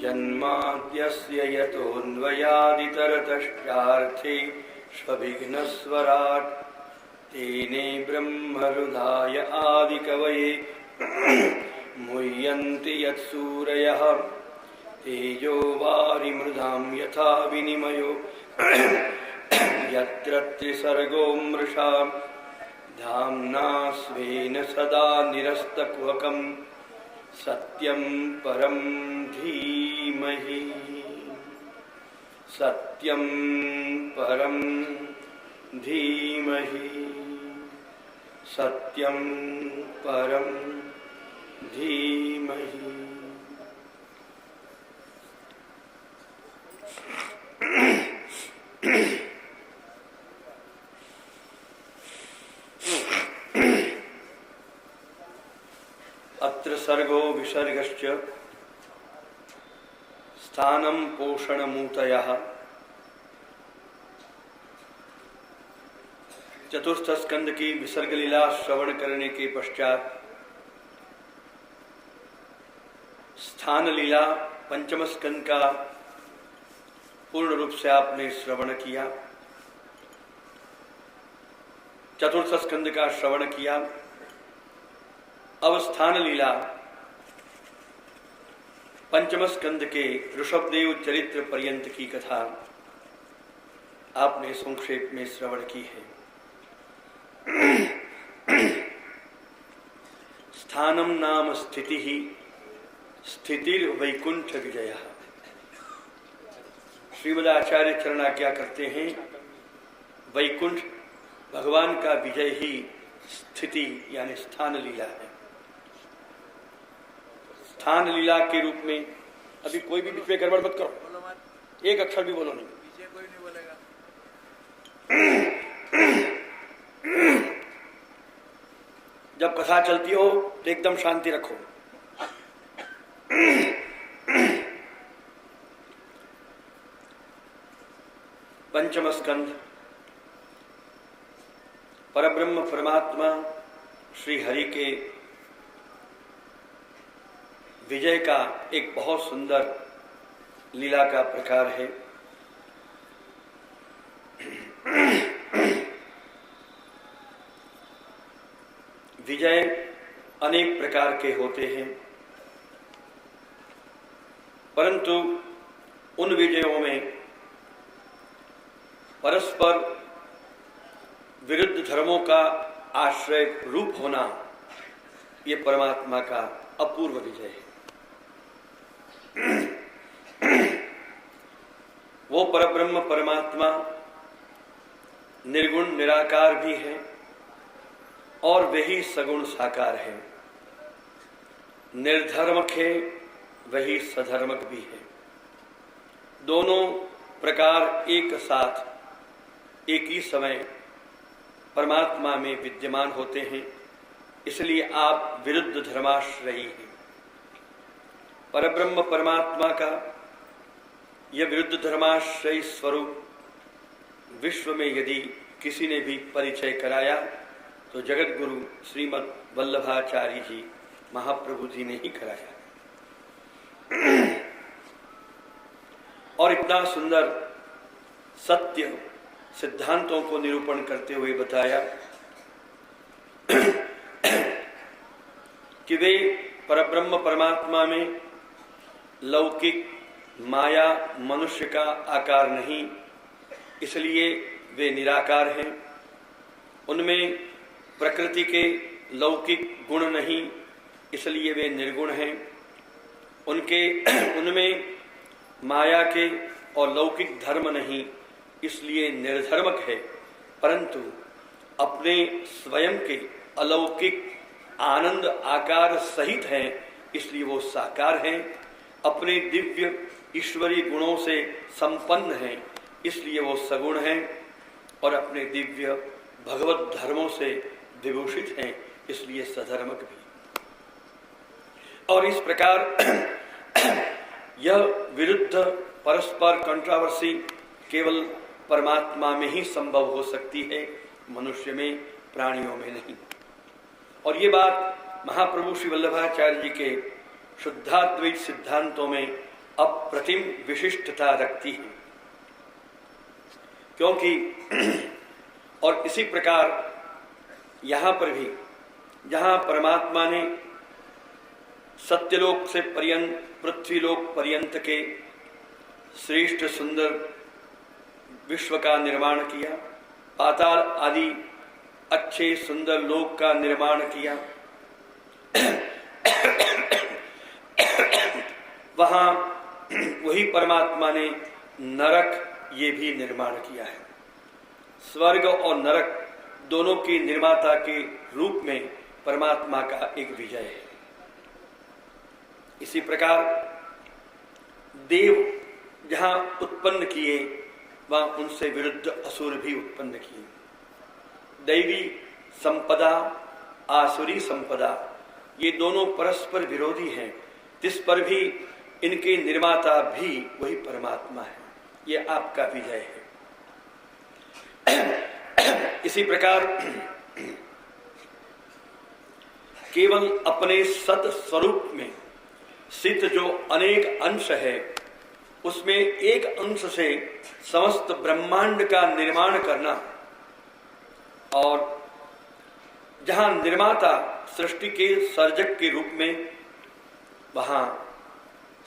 जन्माद्यस्य यतोऽन्वयादितरतश्चार्थे स्वभिघ्नस्वराट् तेने ब्रह्महृदाय आदिकवये मुह्यन्ति यत्सूरयः तेजो वारिमृधां यथा विनिमयो यत्र त्रिसर्गो मृषा धाम्ना स्वेन सदा निरस्तकुहकं सत्यं परं धीमहि सत्यं परं धीमहि सत्यं परं धीमहि। अत्र सर्गो विसर्गश्च स्थानं पोषणमूतयः। चतुर्थ स्कंद की विसर्ग लीला श्रवण करने के पश्चात स्थान लीला पंचम स्कंद का पूर्ण रूप से आपने श्रवण किया। चतुर्थ स्कंद का श्रवण किया। अब स्थान लीला पंचम स्कंद के ऋषभदेव चरित्र पर्यंत की कथा आपने संक्षेप में श्रवण की है। स्थानम नाम स्थिति ही स्थितिर वैकुंठ विजय। श्रीमदाचार्य चरणाज्ञा करते हैं, वैकुंठ भगवान का विजय ही स्थिति यानी स्थान लीला है। स्थान लीला के रूप में अभी कोई भी बीच में गड़बड़ मत करो, एक अक्षर भी बोलो नहीं, पीछे कोई नहीं बोलेगा। जब कथा चलती हो तो एकदम शांति रखो। पंचम स्कंद परब्रह्म परमात्मा श्री हरि के विजय का एक बहुत सुंदर लीला का प्रकार है। विजय अनेक प्रकार के होते हैं, परंतु उन विजयों में परस्पर विरुद्ध धर्मों का आश्रय रूप होना ये परमात्मा का अपूर्व विजय है। वो परब्रह्म परमात्मा निर्गुण निराकार भी है और वही सगुण साकार है। निर्धर्मक है, वही सधर्मक भी है। दोनों प्रकार एक साथ एक ही समय परमात्मा में विद्यमान होते हैं, इसलिए आप विरुद्ध धर्माश्रयी हैं। परब्रह्म परमात्मा का यह विरुद्ध धर्माश्रयी स्वरूप विश्व में यदि किसी ने भी परिचय कराया तो जगत गुरु श्रीमद् वल्लभाचार्य जी महाप्रभु जी ने ही कराया। और इतना सुंदर सत्य सिद्धांतों को निरूपण करते हुए बताया कि वे परब्रह्म परमात्मा में लौकिक माया मनुष्य का आकार नहीं, इसलिए वे निराकार हैं। उनमें प्रकृति के लौकिक गुण नहीं, इसलिए वे निर्गुण हैं। उनमें माया के और लौकिक धर्म नहीं, इसलिए निर्धर्मक है। परंतु अपने स्वयं के अलौकिक आनंद आकार सहित हैं, इसलिए वो साकार हैं। अपने दिव्य ईश्वरीय गुणों से संपन्न हैं, इसलिए वो सगुण हैं। और अपने दिव्य भगवत धर्मों से विभूषित हैं, इसलिए सधर्मक भी। और इस प्रकार यह विरुद्ध परस्पर कंट्रोवर्सी केवल परमात्मा में ही संभव हो सकती है, मनुष्य में, प्राणियों में नहीं। और ये बात महाप्रभु श्री वल्लभाचार्य जी के शुद्धाद्वैत सिद्धांतों में अप्रतिम विशिष्टता रखती है। क्योंकि और इसी प्रकार यहाँ पर भी, जहाँ परमात्मा ने सत्यलोक से पर्यंत पृथ्वीलोक पर्यंत के श्रेष्ठ सुंदर विश्व का निर्माण किया, पाताल आदि अच्छे सुंदर लोक का निर्माण किया, वहाँ वही परमात्मा ने नरक ये भी निर्माण किया है। स्वर्ग और नरक दोनों के निर्माता के रूप में परमात्मा का एक विजय है। इसी प्रकार देव जहाँ उत्पन्न किए, वहाँ उनसे विरुद्ध असुर भी उत्पन्न किए। दैवी संपदा, आसुरी संपदा, ये दोनों परस्पर विरोधी हैं। इस पर भी इनके निर्माता भी वही परमात्मा है। ये आपका विजय है। इसी प्रकार केवल अपने सत स्वरूप में स्थित जो अनेक अंश है, उसमें एक अंश से समस्त ब्रह्मांड का निर्माण करना, और जहां निर्माता सृष्टि के सर्जक के रूप में, वहां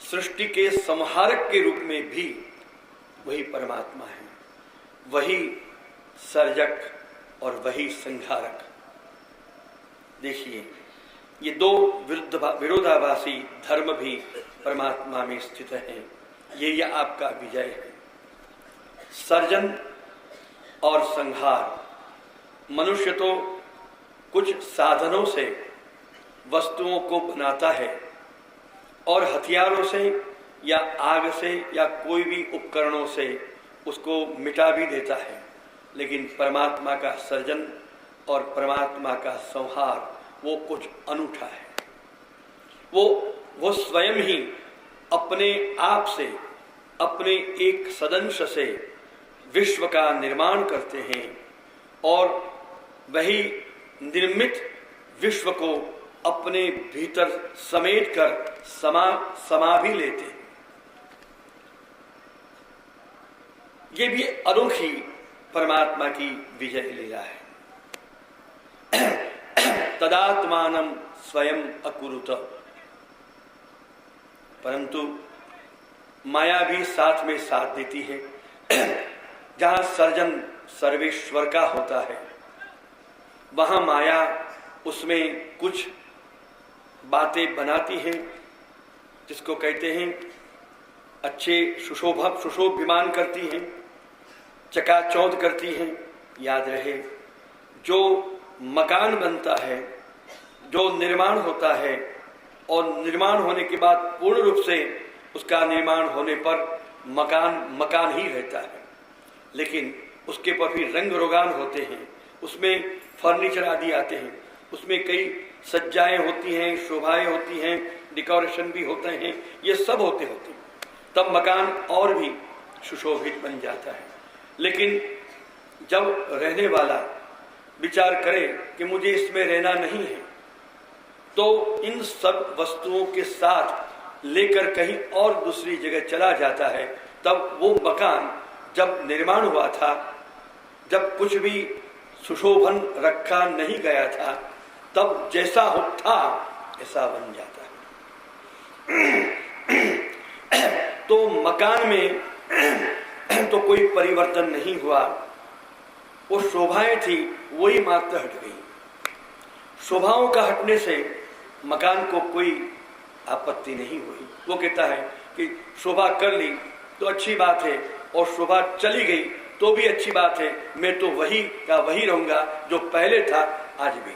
सृष्टि के संहारक के रूप में भी वही परमात्मा है। वही सर्जक और वही संहारक। देखिए, ये दो विरोधाभासी धर्म भी परमात्मा में स्थित है। ये आपका विजय है। सर्जन और संहार। मनुष्य तो कुछ साधनों से वस्तुओं को बनाता है, और हथियारों से या आग से या कोई भी उपकरणों से उसको मिटा भी देता है। लेकिन परमात्मा का सर्जन और परमात्मा का संहार वो कुछ अनूठा है। वो स्वयं ही अपने आप से, अपने एक सदंश से विश्व का निर्माण करते हैं, और वही निर्मित विश्व को अपने भीतर समेट कर समा भी लेते हैं। ये भी अनोखी परमात्मा की विजय लीला है। तदात्मानं स्वयं अकुरुत। परंतु माया भी साथ में साथ देती है। जहां सर्जन सर्वेश्वर का होता है, वहां माया उसमें कुछ बातें बनाती है, जिसको कहते हैं अच्छे सुशोभिमान करती हैं, चकाचौंध करती हैं। याद रहे, जो मकान बनता है, जो निर्माण होता है, और निर्माण होने के बाद पूर्ण रूप से उसका निर्माण होने पर मकान ही रहता है। लेकिन उसके पर भी रंग रोगान होते हैं, उसमें फर्नीचर आदि आते हैं, उसमें कई सज्जाएं होती हैं, शोभाएं होती हैं, डेकोरेशन भी होते हैं। ये सब होते तब मकान और भी सुशोभित बन जाता है। लेकिन जब रहने वाला विचार करे कि मुझे इसमें रहना नहीं है, तो इन सब वस्तुओं के साथ लेकर कहीं और दूसरी जगह चला जाता है। तब वो मकान जब निर्माण हुआ था, जब कुछ भी सुशोभन रखा नहीं गया था, तब जैसा हो था ऐसा बन जाता है। तो मकान में तो कोई परिवर्तन नहीं हुआ, वो शोभाएं थी वही मात्र हट गई। शोभाओं का हटने से मकान को कोई आपत्ति नहीं हुई। वो कहता है कि शोभा कर ली तो अच्छी बात है, और शोभा चली गई तो भी अच्छी बात है। मैं तो वही का वही रहूंगा जो पहले था आज भी।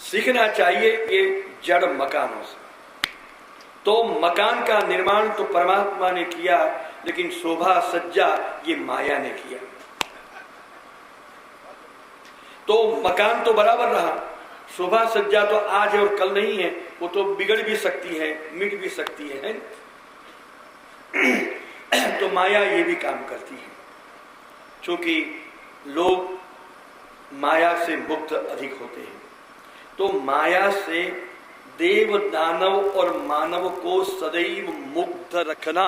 सीखना चाहिए ये जड़ मकानों से। तो मकान का निर्माण तो परमात्मा ने किया, लेकिन शोभा सज्जा ये माया ने किया। तो मकान तो बराबर रहा, शोभा सज्जा तो आज है और कल नहीं है। वो तो बिगड़ भी सकती है, मिट भी सकती है। तो माया ये भी काम करती है। क्योंकि लोग माया से मुक्त अधिक होते हैं, तो माया से देव दानव और मानव को सदैव मुग्ध रखना।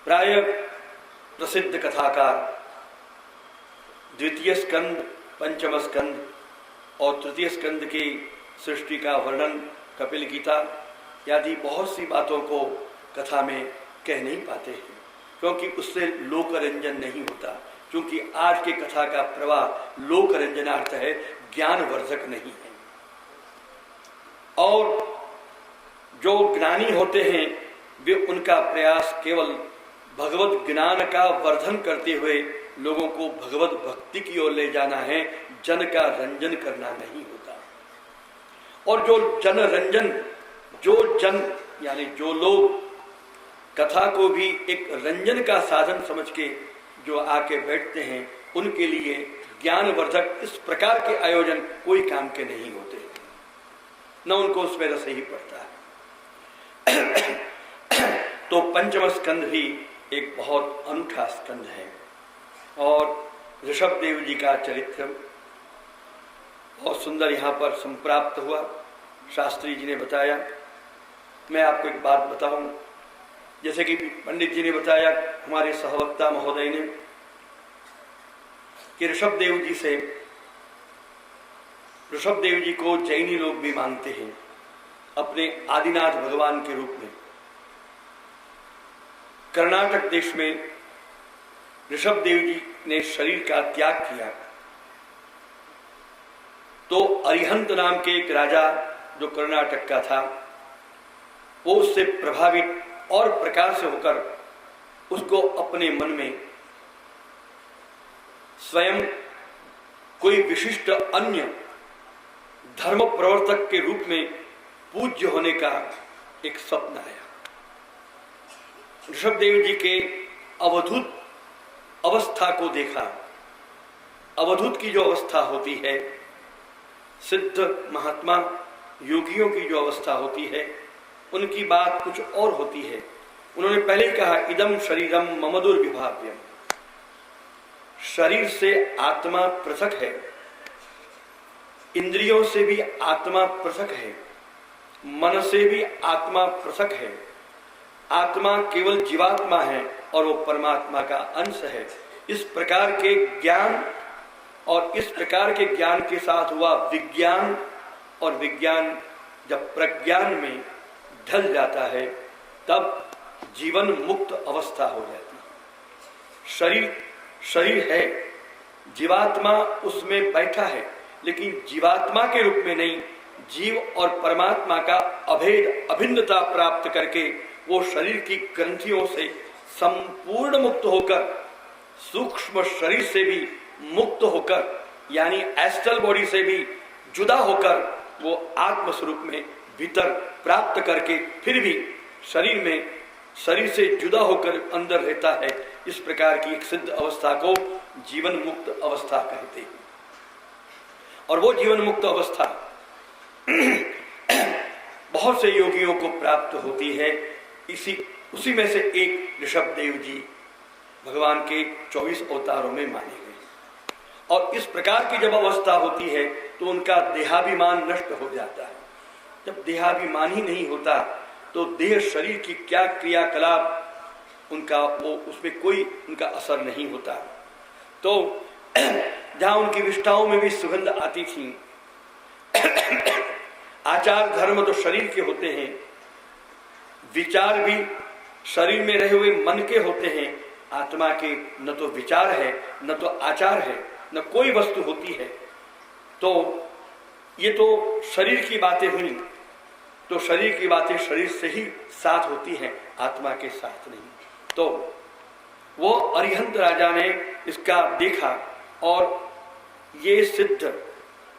प्राय प्रसिद्ध कथाकार द्वितीय स्कंद, पंचम स्कंद और तृतीय स्कंद की सृष्टि का वर्णन, कपिल गीता आदि बहुत सी बातों को कथा में कह नहीं पाते हैं, क्योंकि उससे लोक रंजन नहीं होता। क्योंकि आज के कथा का प्रवाह लोक रंजनार्थ है, ज्ञान वर्धक नहीं है। और जो ज्ञानी होते हैं वे उनका प्रयास केवल भगवत ज्ञान का वर्धन करते हुए लोगों को भगवत भक्ति की ओर ले जाना है, जन का रंजन करना नहीं होता। और जो जन रंजन, जो जन यानी जो लोग कथा को भी एक रंजन का साधन समझ के जो आके बैठते हैं, उनके लिए ज्ञानवर्धक इस प्रकार के आयोजन कोई काम के नहीं होते, न उनको उसमें रस ही पड़ता है। तो पंचम स्कंद भी एक बहुत अनूठा स्कंद है और ऋषभ देव जी का चरित्र बहुत सुंदर यहाँ पर संप्राप्त हुआ। शास्त्री जी ने बताया, मैं आपको एक बात बताऊं, जैसे कि पंडित जी ने बताया, हमारे सहवक्ता महोदय ने, कि ऋषभ देव जी को जैनी लोग भी मानते हैं अपने आदिनाथ भगवान के रूप में। कर्नाटक देश में ऋषभ देव जी ने शरीर का त्याग किया तो अरिहंत नाम के एक राजा जो कर्नाटक का था, वो उससे प्रभावित और प्रकार से होकर उसको अपने मन में स्वयं कोई विशिष्ट अन्य धर्म प्रवर्तक के रूप में पूज्य होने का एक स्वप्न आया। ऋषभ देव जी के अवधूत अवस्था को देखा। अवधूत की जो अवस्था होती है, सिद्ध महात्मा योगियों की जो अवस्था होती है, उनकी बात कुछ और होती है। उन्होंने पहले ही कहा, इदम शरीरम मम दुर्विभाव्यम, शरीर से आत्मा पृथक है, इंद्रियों से भी आत्मा पृथक है, मन से भी आत्मा पृथक है। आत्मा केवल जीवात्मा है और वो परमात्मा का अंश है। इस प्रकार के ज्ञान और इस प्रकार के ज्ञान के साथ हुआ विज्ञान, और विज्ञान जब प्रज्ञान में ढल जाता है तब जीवन मुक्त अवस्था हो जाती है। शरीर है, जीवात्मा उसमें बैठा है, लेकिन जीवात्मा के रूप में नहीं, जीव और परमात्मा का अभेद अभिन्नता प्राप्त करके वो शरीर की ग्रंथियों से संपूर्ण मुक्त होकर, सूक्ष्म शरीर से भी मुक्त होकर, यानी एस्ट्रल बॉडी से भी जुदा होकर वो आत्म स्वरूप में भीतर प्राप्त करके फिर भी शरीर से जुदा होकर अंदर रहता है। इस प्रकार की एक सिद्ध अवस्था को जीवन मुक्त अवस्था कहते हैं। और वो जीवन मुक्त अवस्था बहुत से योगियों को प्राप्त होती है। उसी में से एक ऋषभ देव जी भगवान के 24 अवतारों में माने गए। और इस प्रकार की जब अवस्था होती है तो उनका देहाभिमान नष्ट हो जाता है। जब देहाभिमान ही नहीं होता तो देह शरीर की क्या क्रियाकलाप उनका वो उसमें कोई उनका असर नहीं होता। तो जहां उनकी विष्ठाओं में भी सुगंध आती थी, आचार धर्म तो शरीर के होते हैं, विचार भी शरीर में रहे हुए मन के होते हैं। आत्मा के न तो विचार है, न तो आचार है, न कोई वस्तु होती है। तो ये तो शरीर की बातें हुई, तो शरीर की बातें शरीर से ही साथ होती हैं, आत्मा के साथ नहीं। तो वो अरिहंत राजा ने इसका देखा और ये सिद्ध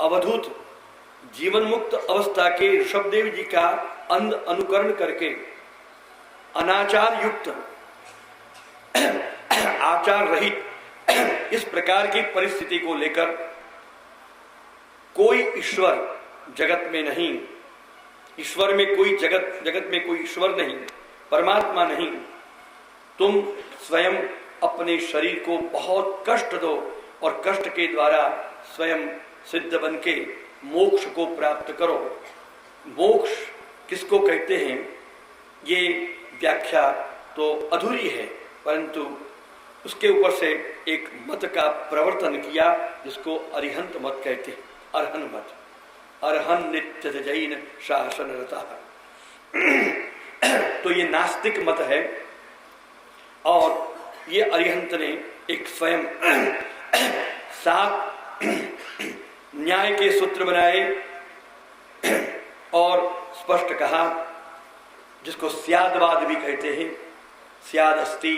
अवधूत जीवन मुक्त अवस्था के ऋषभदेव जी का अंध अनुकरण करके अनाचार युक्त आचार रहित इस प्रकार की परिस्थिति को लेकर कोई ईश्वर जगत में नहीं, ईश्वर में कोई जगत में कोई ईश्वर नहीं, परमात्मा नहीं, तुम स्वयं अपने शरीर को बहुत कष्ट दो, और कष्ट के द्वारा स्वयं सिद्ध बन के मोक्ष को प्राप्त करो। मोक्ष किसको कहते हैं, ये व्याख्या तो अधूरी है, परंतु उसके ऊपर से एक मत का प्रवर्तन किया जिसको अरिहंत मत कहते हैं। अरहन मत, अरहन नित्य जैन शासन रता। तो ये नास्तिक मत है और ये अरिहंत ने एक स्वयं 7 न्याय के सूत्र बनाए और स्पष्ट कहा, जिसको स्यादवाद भी कहते हैं। स्याद अस्ति,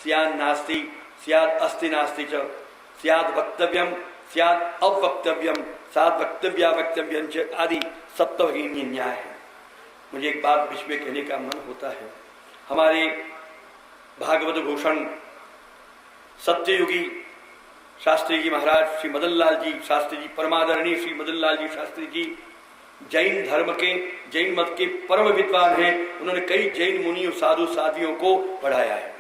स्याद नास्ति, स्याद अस्ति नास्ति च, स्याद वक्तव्यम, स्याद अवक्तव्यम, स्याद वक्तव्या वक्तव्यम च आदि सप्तभगिनी न्याय है। मुझे एक बात बीच में कहने का मन होता है। हमारे भागवत भूषण सत्ययुगी शास्त्री जी महाराज श्री मदन लाल जी शास्त्री जी, परमादरणीय श्री मदन लाल जी शास्त्री जी जैन धर्म के, जैन मत के परम विद्वान हैं। उन्होंने कई जैन मुनियों साधु साधियों को पढ़ाया है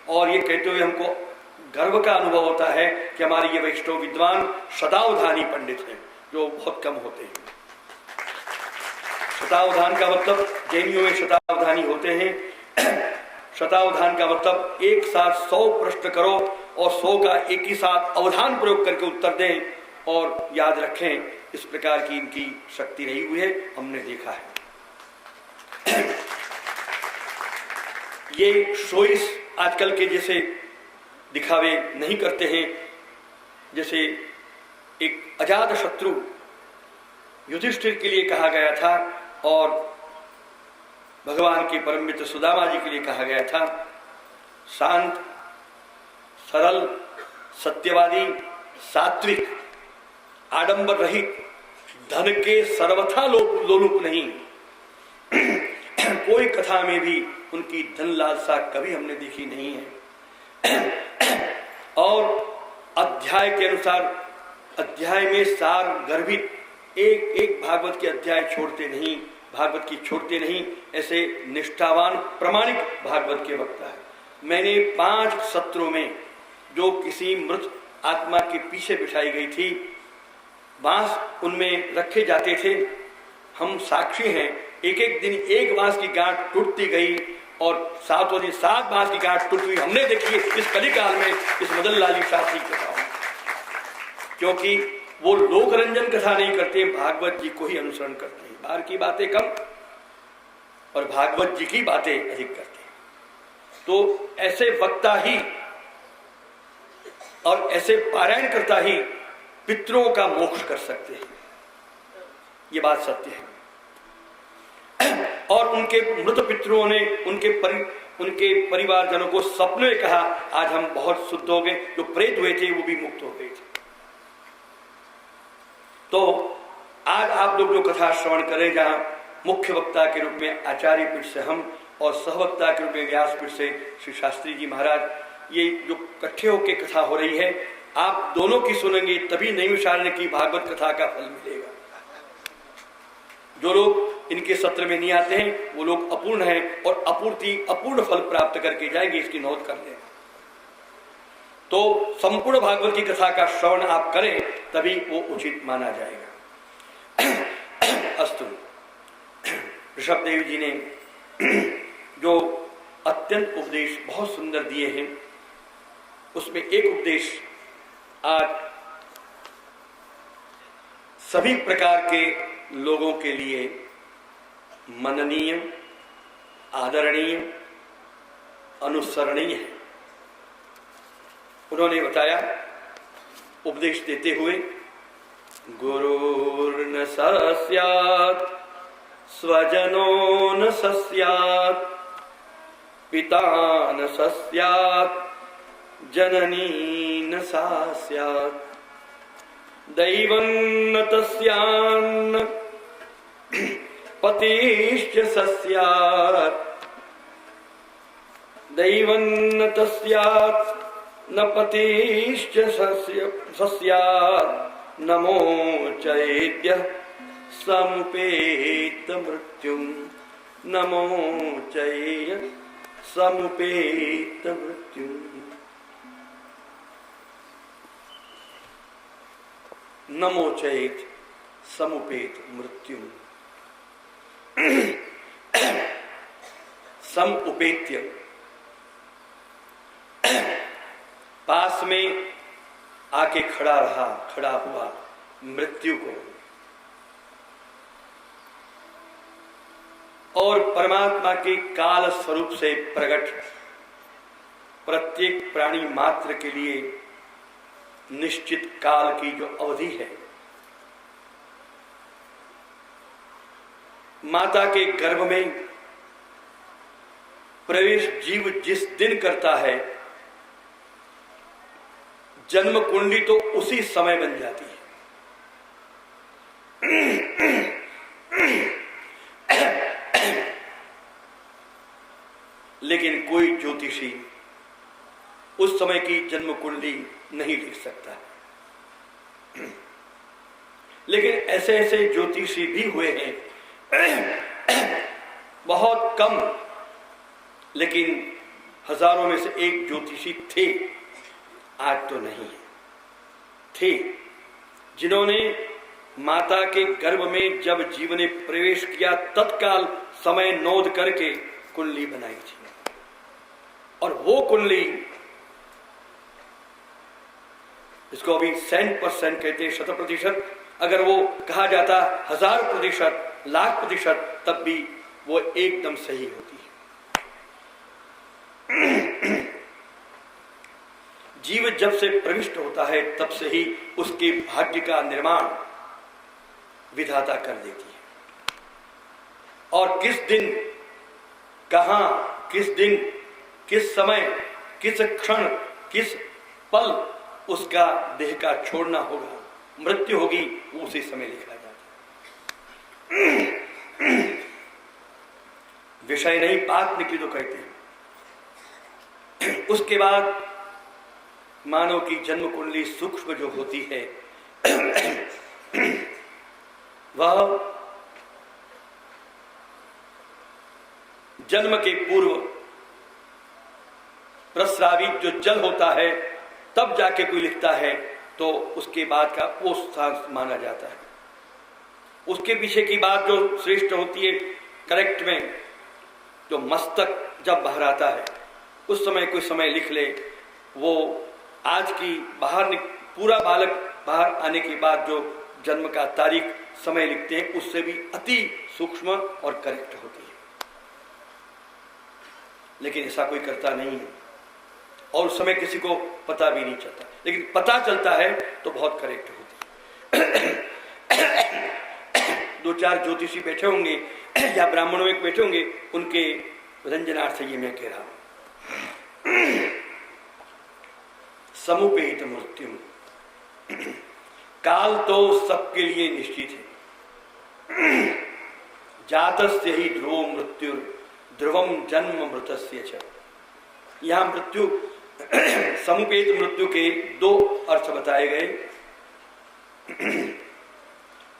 और ये कहते हुए हमको गर्व का अनुभव होता है कि हमारे ये वैष्णव विद्वान शतावधानी पंडित हैं, जो बहुत कम होते हैं। शतावधान का मतलब जैनियों में शतावधानी होते हैं। शतावधान का मतलब एक साथ 100 प्रश्न करो और 100 का एक ही साथ अवधान प्रयोग करके उत्तर दें और याद रखें। इस प्रकार की इनकी शक्ति रही हुई है, हमने देखा है। ये शोइस आजकल के जैसे दिखावे नहीं करते हैं। जैसे एक अजात शत्रु युधिष्ठिर के लिए कहा गया था और भगवान के परम मित्र सुदामा जी के लिए कहा गया था, शांत, सरल, सत्यवादी, सात्विक, आडंबर रहित, धन के सर्वथा लोलुप नहीं। कोई कथा में भी उनकी धन लालसा कभी हमने देखी नहीं है। और अध्याय के अनुसार अध्याय में सार गर्भित एक एक भागवत के अध्याय छोड़ते नहीं, भागवत की छोड़ते नहीं। ऐसे निष्ठावान प्रमाणिक भागवत के वक्ता है। मैंने 5 सत्रों में जो किसी मृत आत्मा के पीछे बिछाई गई थी, बांस उनमें रखे जाते थे, हम साक्षी हैं। एक एक दिन एक बांस की गांठ टूटती गई और 7वें दिन 7 बांस की गांठ टूट हुई। हमने देखी इस कलिकाल में इस मदन लाल शास्त्री कथा, क्योंकि वो लोकरंजन कथा नहीं करते, भागवत जी को ही अनुसरण करते हैं। बाहर की बातें कम और भागवत जी की बातें अधिक करते हैं। तो ऐसे वक्ता ही और ऐसे पारायण करता ही पितरों का मोक्ष कर सकते हैं। ये बात सत्य है। और उनके मृत पितरों ने उनके परिवारजनों को सपने में कहा, आज हम बहुत शुद्ध हो गए, जो प्रेत हुए थे वो भी मुक्त हो गए थे। तो आज आप लोग जो कथा श्रवण करें, जहां मुख्य वक्ता के रूप में आचार्य पीठ से हम और सहवक्ता के रूप में व्यासपीठ से श्री शास्त्री जी महाराज, ये जो इकट्ठे होकर कथा हो रही है, आप दोनों की सुनेंगे तभी नैमिषारण्य की भागवत कथा का फल मिलेगा। जो लोग इनके सत्र में नहीं आते हैं वो लोग अपूर्ण हैं और अपूर्ण फल प्राप्त करके जाएंगे, इसकी नोट कर लें। तो संपूर्ण भागवत की कथा का श्रवण आप करें तभी वो उचित माना जाएगा। अस्तु। ऋषभदेव जी ने जो अत्यंत उपदेश बहुत सुंदर दिए हैं, उसमें एक उपदेश आज सभी प्रकार के लोगों के लिए मननीय, आदरणीय, अनुसरणीय है। उन्होंने बताया उपदेश देते हुए, गुरुर्न सस्यात् स्वजनो न सस्यात् पिता न सस्यात् जननी न सा स्यात् दैवं न तस्यान्न पतिश्च सस्यात् दैवं न तस्यात् न पतिश्च सस्यात् नमो चैद्य समुपेत मृत्युं नमो चैद्य समुपेत मृत्युं। न मोचयेत समुपेत मृत्यु। सम उपेत्य, पास में आके खड़ा हुआ मृत्यु को, और परमात्मा के काल स्वरूप से प्रकट प्रत्येक प्राणी मात्र के लिए निश्चित काल की जो अवधि है, माता के गर्भ में प्रवेश जीव जिस दिन करता है, जन्म कुंडली तो उसी समय बन जाती है। लेकिन कोई ज्योतिषी उस समय की जन्म कुंडली नहीं लिख सकता। लेकिन ऐसे ऐसे ज्योतिषी भी हुए हैं, बहुत कम, लेकिन हजारों में से एक ज्योतिषी थे, आज तो नहीं है, थे, जिन्होंने माता के गर्भ में जब जीव ने प्रवेश किया तत्काल समय नोद करके कुंडली बनाई थी। और वो कुंडली, इसको अभी 100% कहते हैं, 100%, अगर वो कहा जाता 1000%, 1,00,000%, तब भी वो एकदम सही होती है। जीव जब से प्रविष्ट होता है तब से ही उसके भाग्य का निर्माण विधाता कर देती है। और किस दिन, कहां, किस दिन, किस समय, किस क्षण, किस पल उसका देह का छोड़ना होगा, मृत्यु होगी, वो उसी समय लिखा जाता है। विषय नहीं, बात निकली तो कहते हैं। उसके बाद मानव की जन्म कुंडली सूक्ष्म जो होती है, वह जन्म के पूर्व प्रस्रावित जो जल होता है तब जाके कोई लिखता है, तो उसके बाद का वो स्थान माना जाता है। उसके पीछे की बात जो श्रेष्ठ होती है करेक्ट में, जो मस्तक जब बाहर आता है उस समय कोई समय लिख ले, वो आज की पूरा बालक बाहर आने के बाद जो जन्म का तारीख समय लिखते हैं उससे भी अति सूक्ष्म और करेक्ट होती है। लेकिन ऐसा कोई करता नहीं है, और उस समय किसी को पता भी नहीं चलता, लेकिन पता चलता है तो बहुत करेक्ट होती है। 2-4 ज्योतिषी बैठे होंगे या ब्राह्मणों में बैठे होंगे, उनके रंजनार्थ ये मैं कह रहा हूं। समुपेत मृत्यु, काल तो सबके लिए निश्चित है। जातस्य ही ध्रुव मृत्यु ध्रुवम जन्म मृतस्य च। यहां मृत्यु, समुपेत मृत्यु के 2 अर्थ बताए गए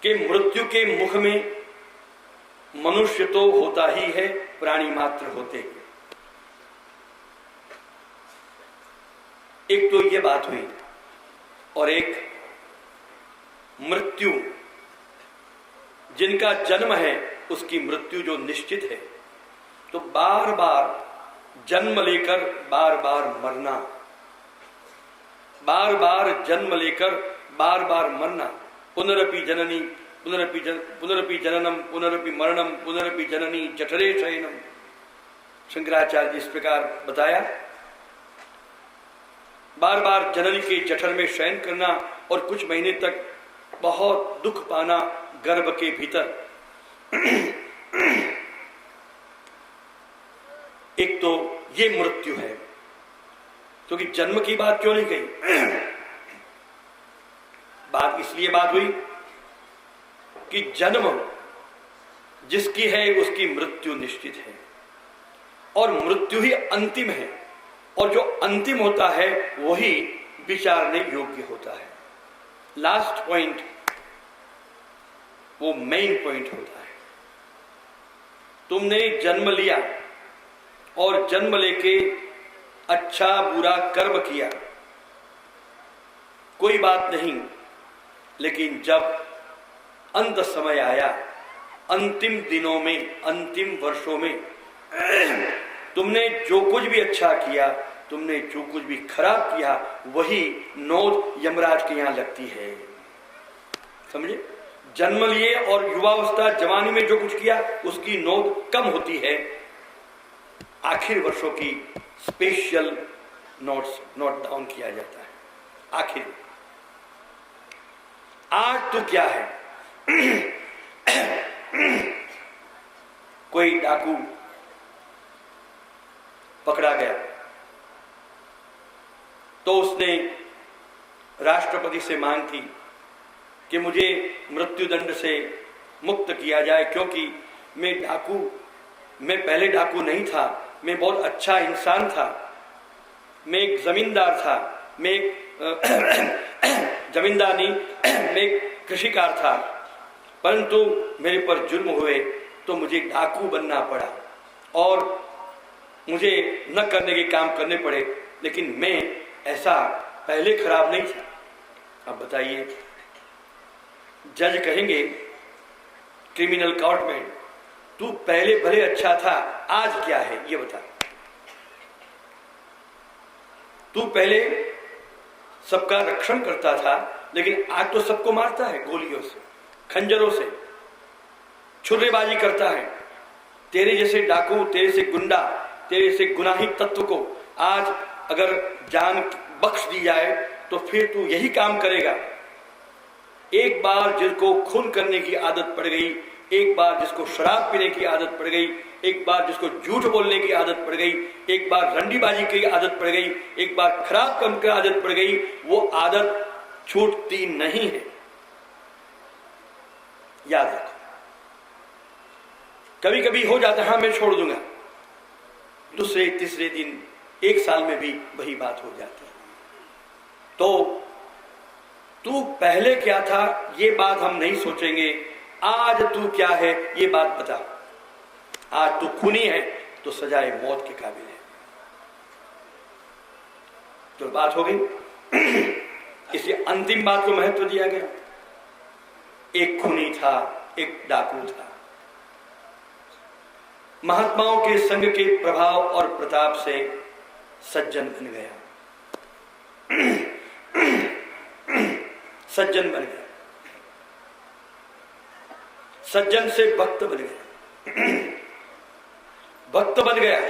कि मृत्यु के मुख में मनुष्य तो होता ही है, प्राणी मात्र होते हैं। एक तो ये बात हुई, और एक मृत्यु, जिनका जन्म है उसकी मृत्यु जो निश्चित है, तो बार बार जन्म लेकर बार बार मरना, बार बार जन्म लेकर बार बार मरना, पुनरपि जननी पुनरपि जननम पुनरपि मरणम पुनरपि जननी जठरे शयनम, शंकराचार्य इस प्रकार बताया। बार बार जननी के जठर में शयन करना और कुछ महीने तक बहुत दुख पाना गर्भ के भीतर। एक तो ये मृत्यु है, क्योंकि जन्म की बात क्यों नहीं कही? बात इसलिए बात हुई कि जन्म जिसकी है उसकी मृत्यु निश्चित है, और मृत्यु ही अंतिम है, और जो अंतिम होता है वही विचारने योग्य होता है। लास्ट पॉइंट वो मेन पॉइंट होता है। तुमने जन्म लिया और जन्म लेके अच्छा बुरा कर्म किया, कोई बात नहीं, लेकिन जब अंत समय आया, अंतिम दिनों में, अंतिम वर्षों में तुमने जो कुछ भी अच्छा किया, तुमने जो कुछ भी खराब किया, वही नोट यमराज के यहां लगती है। समझे? जन्म लिए और युवावस्था जवानी में जो कुछ किया उसकी नोट कम होती है, आखिर वर्षों की स्पेशल नोट डाउन किया जाता है। आखिर आज तो क्या है कोई डाकू पकड़ा गया तो उसने राष्ट्रपति से मांग की कि मुझे मृत्युदंड से मुक्त किया जाए, क्योंकि मैं पहले डाकू नहीं था, मैं बहुत अच्छा इंसान था, मैं एक जमींदार था, मैं एक जमींदार नहीं, मैं एक कृषिकार था, परंतु मेरे पर जुर्म हुए तो मुझे डाकू बनना पड़ा और मुझे न करने के काम करने पड़े, लेकिन मैं ऐसा पहले खराब नहीं था। अब बताइए, जज कहेंगे क्रिमिनल कोर्ट में, तू पहले भले अच्छा था, आज क्या है ये बता। तू पहले सबका रक्षण करता था, लेकिन आज तो सबको मारता है गोलियों से, खंजरों से, छुर्रेबाजी करता है। तेरे जैसे डाकू, तेरे से गुंडा, तेरे से गुनाही तत्व को आज अगर जान बख्श दी जाए तो फिर तू यही काम करेगा। एक बार जिसको खून करने की आदत पड़ गई, एक बार जिसको शराब पीने की आदत पड़ गई, एक बार जिसको झूठ बोलने की आदत पड़ गई, एक बार रंडीबाजी की आदत पड़ गई, एक बार खराब काम की आदत पड़ गई, वो आदत छूटती नहीं है। याद रखो, कभी कभी हो जाता है हाँ मैं छोड़ दूंगा, दूसरे तीसरे दिन, एक साल में भी वही बात हो जाती है। तो तू पहले क्या था ये बात हम नहीं सोचेंगे, आज तू क्या है ये बात बता। आज तू खूनी है तो सजाए मौत के काबिल है। तो बात हो गई। इसलिए अंतिम बात को महत्व दिया गया। एक खूनी था, एक डाकू था, महात्माओं के संग के प्रभाव और प्रताप से सज्जन बन गया। सज्जन बन गया, सज्जन से भक्त बन गया, भक्त बन गया।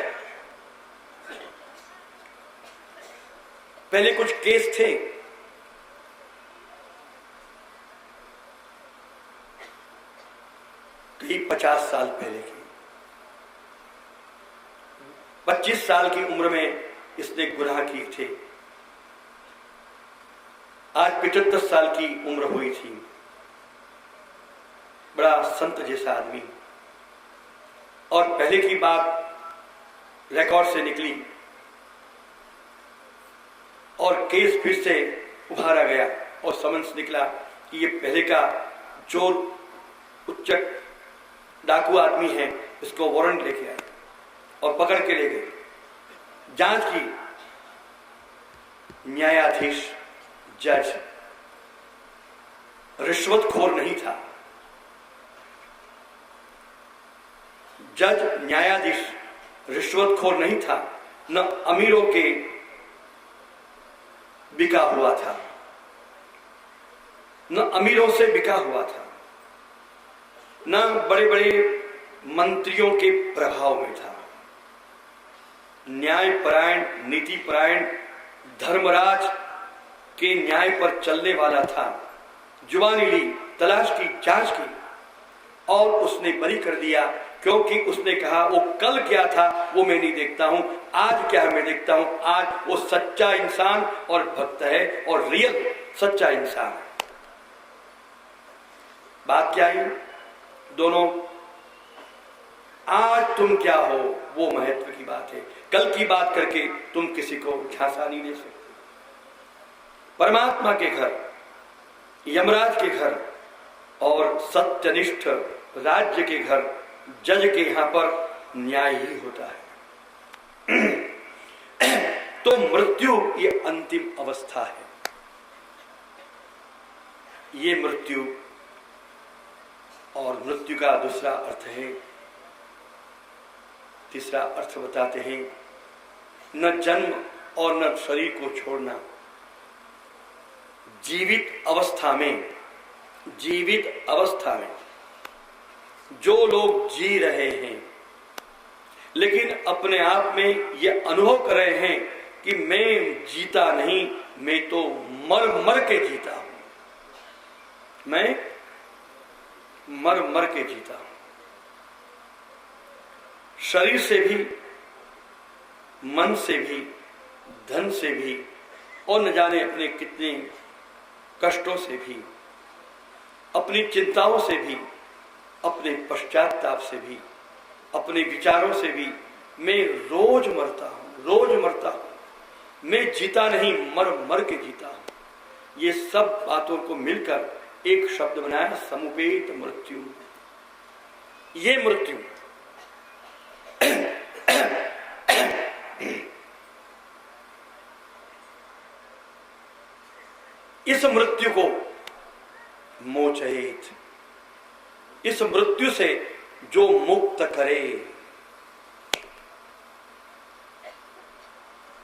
पहले कुछ केस थे, कई 50 साल पहले की, 25 साल की उम्र में इसने गुनाह किए थे, आज 75 साल की उम्र हुई थी, बड़ा संत जैसा आदमी, और पहले की बात रिकॉर्ड से निकली और केस फिर से उभारा गया और समन्स निकला कि ये पहले का चोर उच्चक डाकू आदमी है, इसको वारंट लेके आए और पकड़ के ले गए। जांच की, न्यायाधीश जज रिश्वतखोर नहीं था। जज न्यायाधीश रिश्वतखोर नहीं था, न अमीरों के बिका हुआ था, न अमीरों से बिका हुआ था, न बड़े बड़े मंत्रियों के प्रभाव में था। न्यायपरायण, नीतिपरायण, धर्मराज के न्याय पर चलने वाला था। जुबानी ली, तलाश की, जांच की और उसने बरी कर दिया, क्योंकि उसने कहा वो कल क्या था वो मैं नहीं देखता हूं, आज क्या है मैं देखता हूं। आज वो सच्चा इंसान और भक्त है और रियल सच्चा इंसान है। बात क्या है दोनों, आज तुम क्या हो वो महत्व की बात है। कल की बात करके तुम किसी को झांसा नहीं दे सकते। परमात्मा के घर, यमराज के घर और सत्यनिष्ठ राज्य के घर, जज के यहां पर न्याय ही होता है। तो मृत्यु ये अंतिम अवस्था है। ये मृत्यु और मृत्यु का दूसरा अर्थ है, तीसरा अर्थ बताते हैं, न जन्म और न शरीर को छोड़ना। जीवित अवस्था में जो लोग जी रहे हैं लेकिन अपने आप में ये अनुभव कर रहे हैं कि मैं जीता नहीं, मैं तो मर मर के जीता हूं, मैं मर मर के जीता हूं। शरीर से भी, मन से भी, धन से भी और न जाने अपने कितने कष्टों से भी, अपनी चिंताओं से भी, अपने पश्चाताप से भी, अपने विचारों से भी मैं रोज मरता हूं। मैं जीता नहीं, मर मर के जीता हूं। ये सब बातों को मिलकर एक शब्द बनाया, समुपेत मृत्यु। ये मृत्यु इस मृत्यु को मोचयेत, इस मृत्यु से जो मुक्त करे।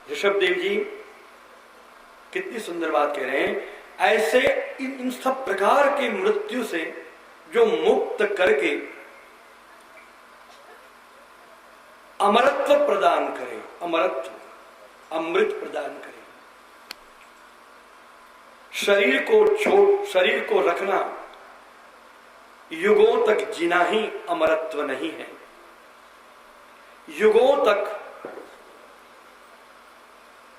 ऋषभदेव जी कितनी सुंदर बात कह रहे हैं। ऐसे इन सब प्रकार के मृत्यु से जो मुक्त करके अमरत्व प्रदान करे, अमरत्व, अमृत प्रदान करे। शरीर को रखना, युगों तक जीना ही अमरत्व नहीं है। युगों तक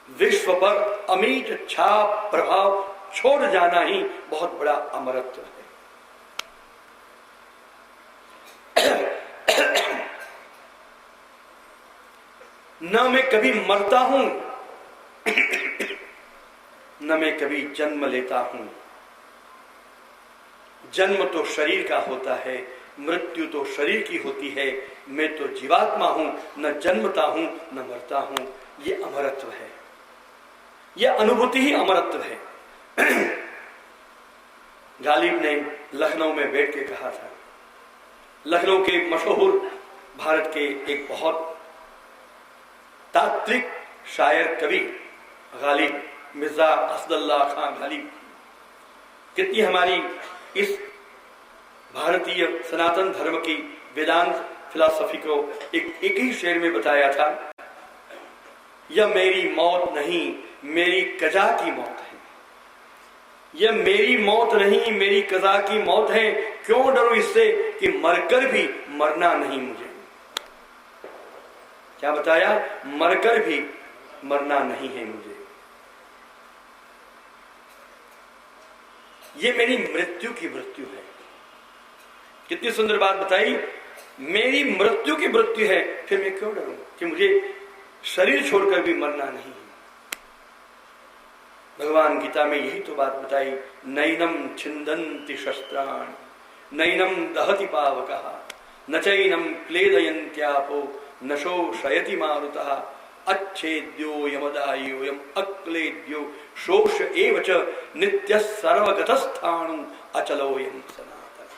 विश्व पर अमिट छाप प्रभाव छोड़ जाना ही बहुत बड़ा अमरत्व है। न मैं कभी मरता हूं, न मैं कभी जन्म लेता हूं। जन्म तो शरीर का होता है, मृत्यु तो शरीर की होती है। मैं तो जीवात्मा हूं, न जन्मता हूं न मरता हूं। ये अमरत्व है, यह अनुभूति ही अमरत्व है। गालिब ने लखनऊ में बैठ के कहा था, लखनऊ के मशहूर भारत के एक बहुत तात्विक शायर कवि गालिब, मिर्जा असदुल्लाह खान गालिब, कितनी हमारी इस भारतीय सनातन धर्म की वेदांत फिलॉसफी को एक ही शेर में बताया था, यह मेरी मौत नहीं मेरी कजा की मौत है। यह मेरी मौत नहीं मेरी कजा की मौत है। क्यों डरूं इससे कि मरकर भी मरना नहीं मुझे। क्या बताया? मरकर भी मरना नहीं है मुझे। ये मेरी मृत्यु की मृत्यु है। कितनी सुंदर बात बताई, मेरी मृत्यु की मृत्यु है, फिर मैं क्यों डरूं कि मुझे शरीर छोड़कर भी मरना नहीं है। भगवान गीता में यही तो बात बताई, नैनम छिन्दन्ति शस्त्राणि नैनम दहति पावकः न चैनम क्लेदयन्त्यापो न शोषयति मारुतः अच्छेद्यो यमदायो यम अक्लेद्यो शोष एव च नित्यः सर्वगतस्थाणु अचलोयम सनातन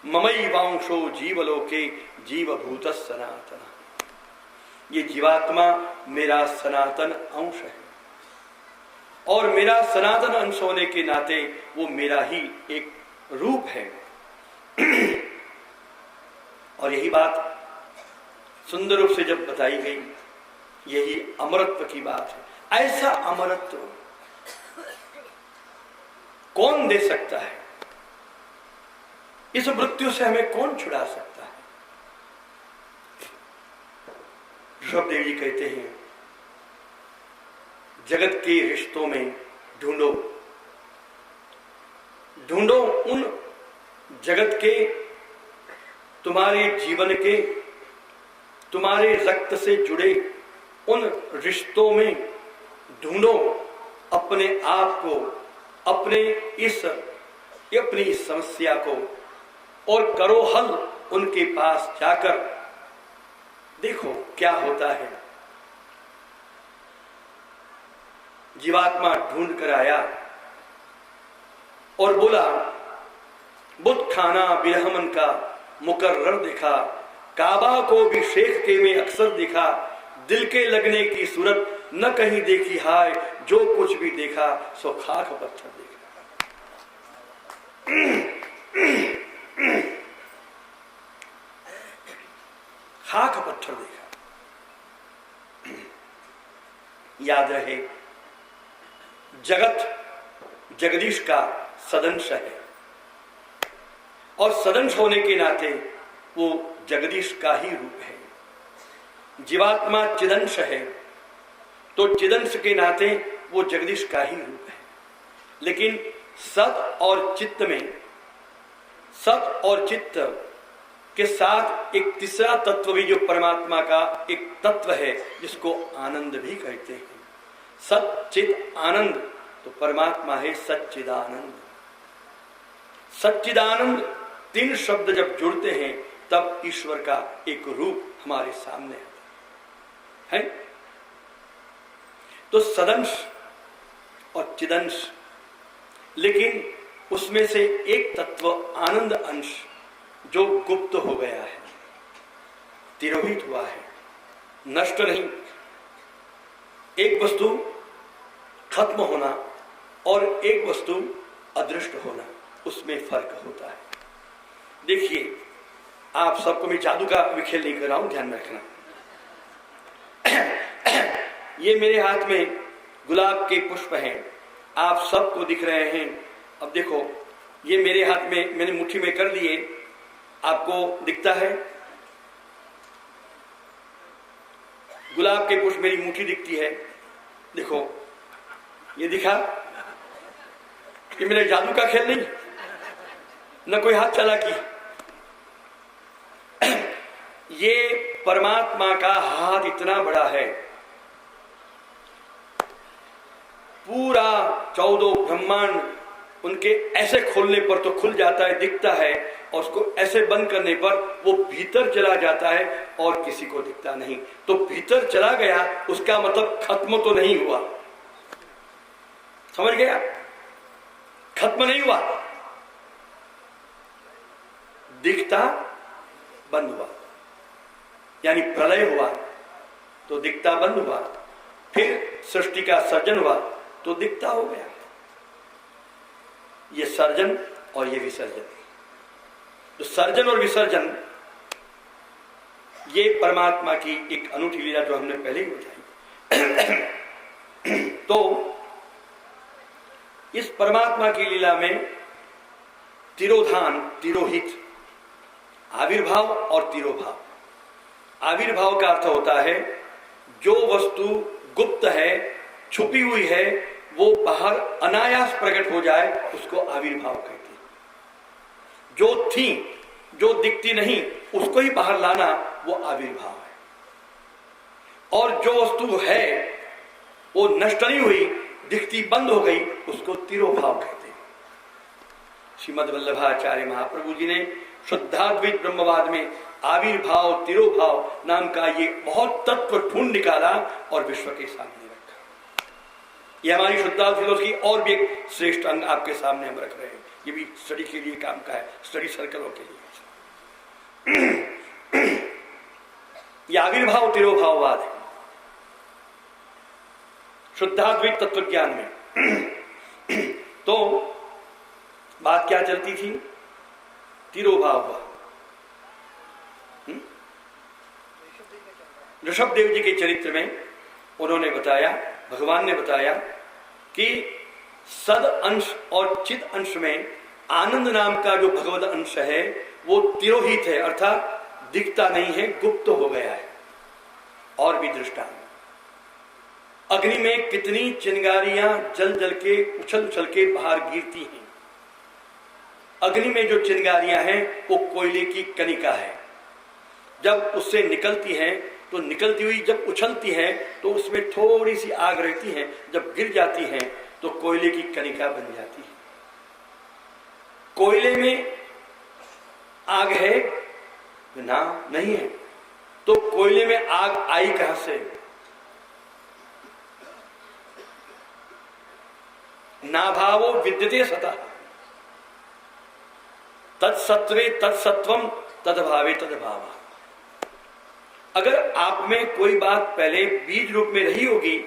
ममैवांशो जीवलोके जीवभूतः सनातन। ये जीवात्मा मेरा सनातन अंश है और मेरा सनातन अंश होने के नाते वो मेरा ही एक रूप है। और यही बात सुंदर रूप से जब बताई गई, यही अमरत्व की बात है। ऐसा अमरत्व कौन दे सकता है? इस मृत्यु से हमें कौन छुड़ा सकता है? ऋषभदेव जी कहते हैं, जगत के रिश्तों में ढूंढो उन जगत के, तुम्हारे जीवन के, तुम्हारे रक्त से जुड़े उन रिश्तों में ढूंढो अपने आप को, अपनी इस समस्या को, और करो हल उनके पास जाकर। देखो क्या होता है। जीवात्मा ढूंढ कर आया, और बोला, बुत खाना बिरहमन का मुकर्रर देखा, काबा को भी शेख के में अक्सर देखा, दिल के लगने की सूरत न कहीं देखी, हाय जो कुछ भी देखा सो खाक पत्थर देखा। खाक पत्थर देखा। याद रहे, जगत जगदीश का सदंश है और सदंश होने के नाते वो जगदीश का ही रूप है। जीवात्मा चिदंश है तो चिदंश के नाते वो जगदीश का ही रूप है। लेकिन सत और चित्त में, सत और चित्त के साथ एक तीसरा तत्व भी जो परमात्मा का एक तत्व है जिसको आनंद भी कहते हैं। सत चित आनंद, तो परमात्मा है सच्चिदानंद। सच्चिदानंद तीन शब्द जब जुड़ते हैं तब ईश्वर का एक रूप हमारे सामने है। तो सदंश और चिदंश, लेकिन उसमें से एक तत्व आनंद अंश जो गुप्त हो गया है, तिरोहित हुआ है, नष्ट नहीं। एक वस्तु खत्म होना और एक वस्तु अदृष्ट होना, उसमें फर्क होता है। देखिए, आप सबको मैं जादू का भी खेल नहीं कर रहा हूं, ध्यान में रखना। ये मेरे हाथ में गुलाब के पुष्प हैं, आप सबको दिख रहे हैं। अब देखो, ये मेरे हाथ में मैंने मुट्ठी में कर लिए, आपको दिखता है? गुलाब के पुष्प मेरी मुट्ठी दिखती है। देखो, ये दिखा? ये मेरे जादू का खेल नहीं, न कोई हाथ चालाकी। ये परमात्मा का हाथ इतना बड़ा है, पूरा 14 ब्रह्मांड उनके ऐसे खोलने पर तो खुल जाता है, दिखता है, और उसको ऐसे बंद करने पर वो भीतर चला जाता है और किसी को दिखता नहीं। तो भीतर चला गया, उसका मतलब खत्म तो नहीं हुआ। समझ गया? खत्म नहीं हुआ, दिखता बंद हुआ। यानी प्रलय हुआ तो दिखता बंद हुआ, फिर सृष्टि का सर्जन हुआ तो दिखता हो गया। ये सर्जन और ये विसर्जन, तो सर्जन और विसर्जन ये परमात्मा की एक अनूठी लीला जो हमने पहले ही बताई। तो इस परमात्मा की लीला में तिरोधान, तिरोहित, आविर्भाव और तिरोभाव। आविर्भाव का अर्थ होता है जो वस्तु गुप्त है, छुपी हुई है, वो बाहर अनायास प्रकट हो जाए, उसको आविर्भाव कहते हैं। जो थी, जो दिखती नहीं, उसको ही बाहर लाना, वो आविर्भाव है। और जो वस्तु है वो नष्ट नहीं हुई, दिखती बंद हो गई, उसको तिरोभाव कहते हैं। श्रीमद् वल्लभाचार्य महाप्रभु जी ने शुद्धाद्वैत ब्रह्मवाद में आविर्भाव, तिरोभाव नाम का ये बहुत तत्व ढूंढ निकाला और विश्व के सामने रखा। ये हमारी शुद्धाद्वैत फिलोसफी और भी एक श्रेष्ठ अंग आपके सामने हम रख रहे हैं। ये भी स्टडी के लिए काम का है, स्टडी सर्कलों के लिए। ये आविर्भाव तिरोभाववाद है शुद्धाद्वैत तत्व ज्ञान में। तो बात क्या चलती थी? तिरोभाव हुआ। ऋषभ देव जी के चरित्र में उन्होंने बताया, भगवान ने बताया कि सद अंश और चित अंश में आनंद नाम का जो भगवत अंश है वो तिरोहित है, अर्थात दिखता नहीं है, गुप्त हो गया है। और भी दृष्टांत, अग्नि में कितनी चिंगारियां जल जल के उछल उछल के बाहर गिरती हैं। अग्नि में जो चिंगारियां हैं वो कोयले की कणिका है। जब उससे निकलती हैं तो निकलती हुई जब उछलती है तो उसमें थोड़ी सी आग रहती है, जब गिर जाती है तो कोयले की कणिका बन जाती है। कोयले में आग है ना? नहीं है। तो कोयले में आग आई कहां से? नाभावो विद्यते सतः। तत्सत्वे तत्सत्वम तदभावे तदभाव। अगर आप में कोई बात पहले बीज रूप में रही होगी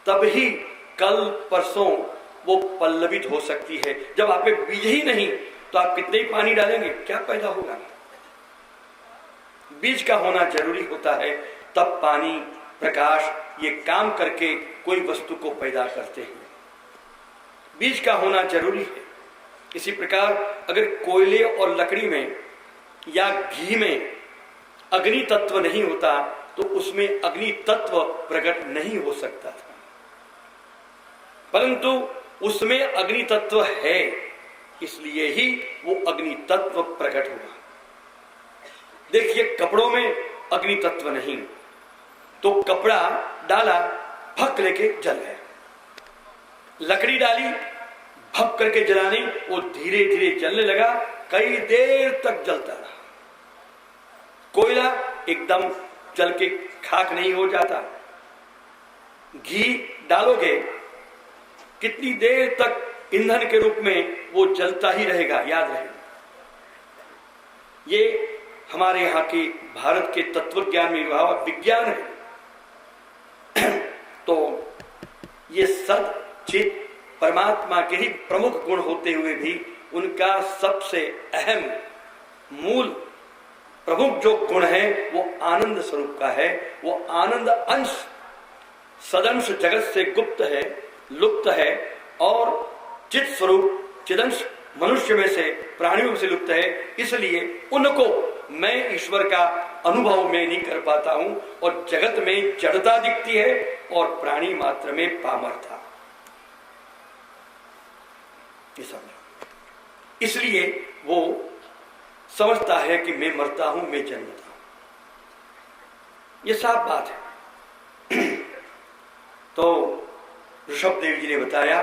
तब ही कल परसों वो पल्लवित हो सकती है। जब आप में बीज ही नहीं तो आप कितने ही पानी डालेंगे, क्या पैदा होगा? बीज का होना जरूरी होता है, तब पानी प्रकाश ये काम करके कोई वस्तु को पैदा करते हैं। बीज का होना जरूरी है। इसी प्रकार अगर कोयले और लकड़ी में या घी में अग्नि तत्व नहीं होता तो उसमें अग्नि तत्व प्रकट नहीं हो सकता था, परंतु उसमें अग्नि तत्व है, इसलिए ही वो अग्नि तत्व प्रकट हुआ। देखिए, कपड़ों में अग्नि तत्व नहीं तो कपड़ा डाला, भक लेके जल गया। लकड़ी डाली, भक करके जलाने, वो धीरे धीरे जलने लगा, कई देर तक जलता रहा। कोयला एकदम जल के खाक नहीं हो जाता। घी डालोगे, कितनी देर तक ईंधन के रूप में वो जलता ही रहेगा, याद रहेगा। ये हमारे यहाँ के भारत के तत्व ज्ञान में विज्ञान है। तो ये सत चित परमात्मा के ही प्रमुख गुण होते हुए भी उनका सबसे अहम मूल प्रमुख जो गुण है वो आनंद स्वरूप का है। वो आनंद अंश सदंश जगत से गुप्त है, लुप्त है, और चित स्वरूप चिदंश मनुष्य में से, प्राणियों से लुप्त है। इसलिए उनको मैं ईश्वर का अनुभव में नहीं कर पाता हूं, और जगत में जड़ता दिखती है और प्राणी मात्र में पामरता। इसलिए वो समझता है कि मैं मरता हूं, मैं जन्मता हूं। ये साफ बात है। तो ऋषभदेव जी ने बताया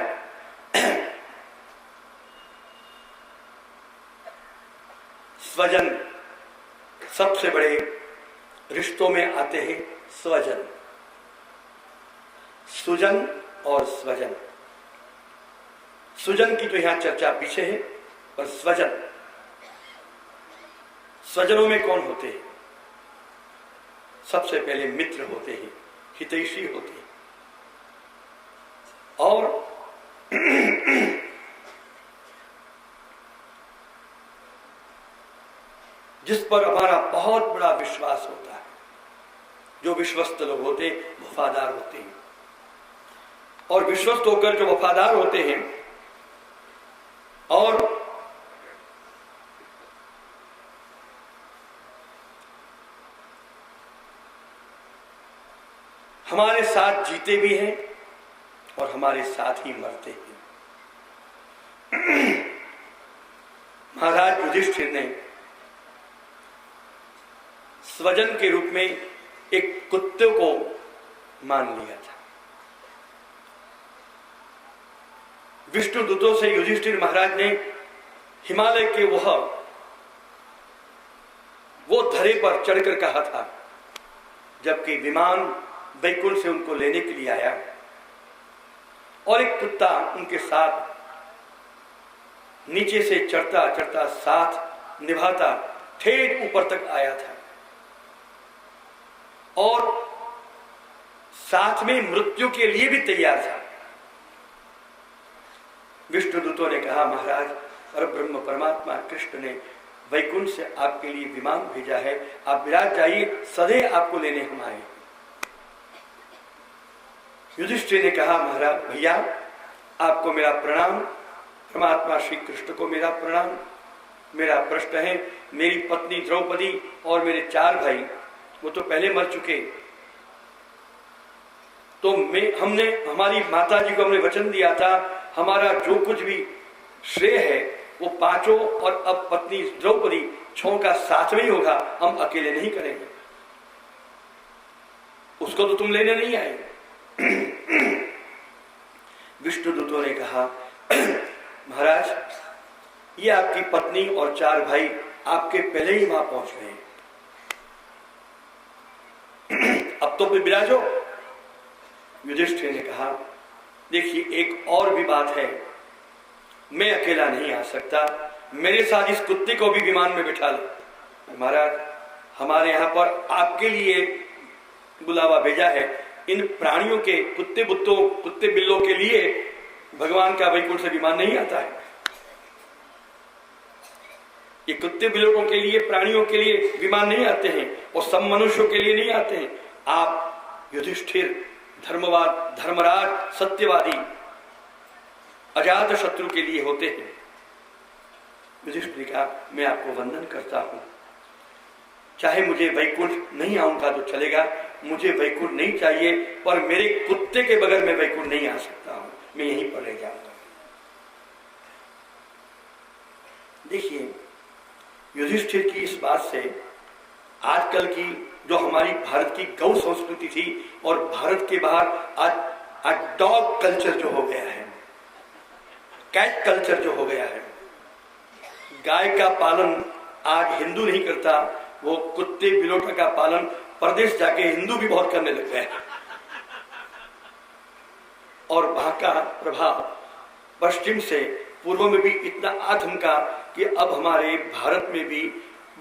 स्वजन, सबसे बड़े रिश्तों में आते हैं स्वजन, सुजन और स्वजन। सुजन की तो यहां चर्चा पीछे है, पर स्वजन, स्वजनों में कौन होते हैं? सबसे पहले मित्र होते हैं, हितैषी होते हैं, और जिस पर हमारा बहुत बड़ा विश्वास होता है। जो विश्वस्त लोग होते हैं वफादार होते हैं, और विश्वस्त होकर जो वफादार होते हैं और हमारे साथ जीते भी हैं और हमारे साथ ही मरते हैं। महाराज युधिष्ठिर ने स्वजन के रूप में एक कुत्ते को मान लिया था। विष्णु दूतों से युधिष्ठिर महाराज ने हिमालय के वो धरे पर चढ़कर कहा था, जबकि विमान वैकुंठ से उनको लेने के लिए आया, और एक कुत्ता उनके साथ नीचे से चढ़ता चढ़ता साथ निभाता ठेठ ऊपर तक आया था, और साथ में मृत्यु के लिए भी तैयार था। विष्णु दूतों ने कहा, महाराज, और ब्रह्म परमात्मा कृष्ण ने वैकुंठ से आपके लिए विमान भेजा है, आप विराज जाइए, सदैव आपको लेने हम आए। युधिष्ठिर ने कहा, महाराज भैया, आपको मेरा प्रणाम, परमात्मा श्री कृष्ण को मेरा प्रणाम। मेरा प्रश्न है, मेरी पत्नी द्रौपदी और मेरे 4 भाई, वो तो पहले मर चुके, तो हमने हमारी माता जी को हमने वचन दिया था, हमारा जो कुछ भी श्रेय है वो 5 और अब पत्नी द्रौपदी 6 का साथ में ही होगा, हम अकेले नहीं करेंगे। उसको तो तुम लेने नहीं आए। विष्णु दूतों ने कहा, महाराज, ये आपकी पत्नी और 4 भाई आपके पहले ही वहां पहुंच गए, अब तो फिर विराजो। युधिष्ठिर ने कहा, देखिए एक और भी बात है, मैं अकेला नहीं आ सकता, मेरे साथ इस कुत्ते को भी विमान में बिठा लो। महाराज हमारे यहाँ पर आपके लिए बुलावा भेजा है। इन प्राणियों के कुत्ते बिल्लों के लिए भगवान का वैकुंठ से विमान नहीं आता है। ये कुत्ते बिल्लों के लिए, प्राणियों के लिए विमान नहीं आते हैं और सब मनुष्यों के लिए नहीं आते हैं। आप युधिष्ठिर, धर्मराज, सत्यवादी, अजात शत्रु के लिए होते हैं। युधिष्ठिर का मैं आपको वंदन करता हूं। चाहे मुझे वैकुंठ नहीं आऊंगा तो चलेगा, मुझे वैकुंठ नहीं चाहिए, पर मेरे कुत्ते के बगैर मैं वैकुंठ नहीं आ सकता हूं, मैं यहीं पर रह जाऊंगा। देखिए युधिष्ठिर की इस बात से आजकल की जो हमारी भारत की गौ संस्कृति थी और भारत के बाहर आज डॉग कल्चर जो हो गया है, कैट कल्चर जो हो गया है, गाय का पालन आज हिंदू नहीं करता, वो कुत्ते बिलोटा का पालन प्रदेश जाके हिंदू भी बहुत करने लग गए और वहां का प्रभाव पश्चिम से पूर्व में भी इतना आ थमका कि अब हमारे भारत में भी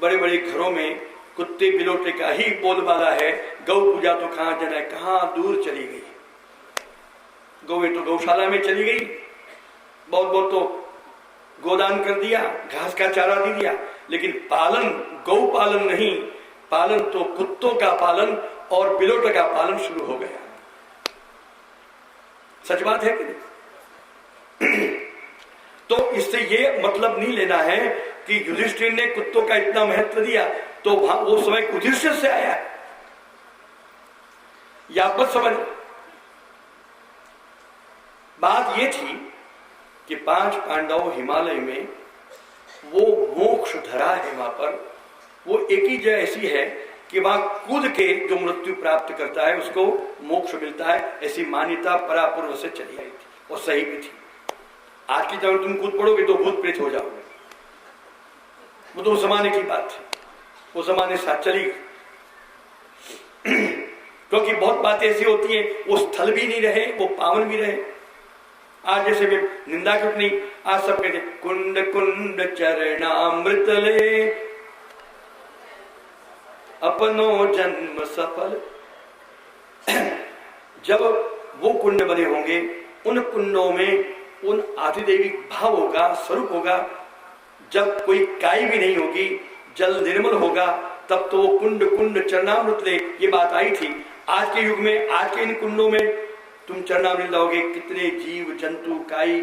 बड़े बड़े घरों में कुत्ते बिलोटे का ही बोलबाला है। गौ पूजा तो कहां जाना, कहां दूर चली गई। गौएं तो गौशाला में चली गई, बहुत तो गोदान कर दिया, घास का चारा दे दिया, लेकिन पालन, गौ पालन नहीं, पालन तो कुत्तों का पालन और बिलोटे का पालन शुरू हो गया। सच बात है कि नहीं? तो इससे ये मतलब नहीं लेना है कि युधिष्ठिर ने कुत्तों का इतना महत्व दिया तो वो समय युधिष्ठिर से आया है, या आप मत समझ। बात ये थी कि 5 पांडव हिमालय में वो मोक्ष धरा है, वहां पर वो एक ही जगह ऐसी है कि वहां कूद के जो मृत्यु प्राप्त करता है उसको मोक्ष मिलता है। ऐसी मान्यता परापूर्व से चली आई थी और सही भी थी। आज की जब तुम कूद पड़ोगे तो भूत प्रेत हो जाओगे, वो तो उस जमाने की बात थी, वो जमाने साथ चली गई। क्योंकि बहुत बातें ऐसी होती हैं, वो स्थल भी नहीं रहे, वो पावन भी रहे। आज जैसे मैं निंदा क्यों नहीं, आज सब कहते कुंड कुंड चरणामृत ले अपनो जन्म सफल। जब वो कुंड बने होंगे, उन कुंडों में उन आदिदेवी भाव होगा, स्वरूप होगा। जब कोई काई भी नहीं होगी, जल निर्मल होगा, तब तो वो कुंड कुंड चरणामृत ले, ये बात आई थी। आज के युग में, आज के इन कुंडों में तुम चरणामृत लाओगे, कितने जीव जंतु, काई,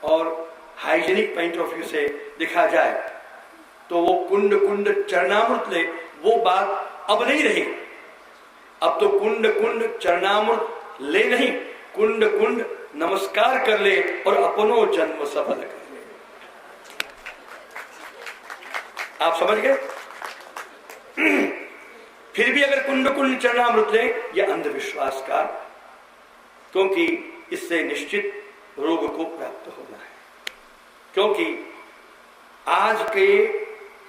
और हाइजीनिक पॉइंट ऑफ व्यू से देखा जाए तो वो कुंड कुंड चरणामृत ले, वो बात अब नहीं रही। अब तो कुंड कुंड चरणामृत ले नहीं, कुंड कुंड नमस्कार कर ले और अपनो जन्म सफल कर ले। आप समझ गए? फिर भी अगर कुंड कुंड चरणामृत ले, यह अंधविश्वास का, क्योंकि इससे निश्चित रोग को प्राप्त होना है। क्योंकि आज के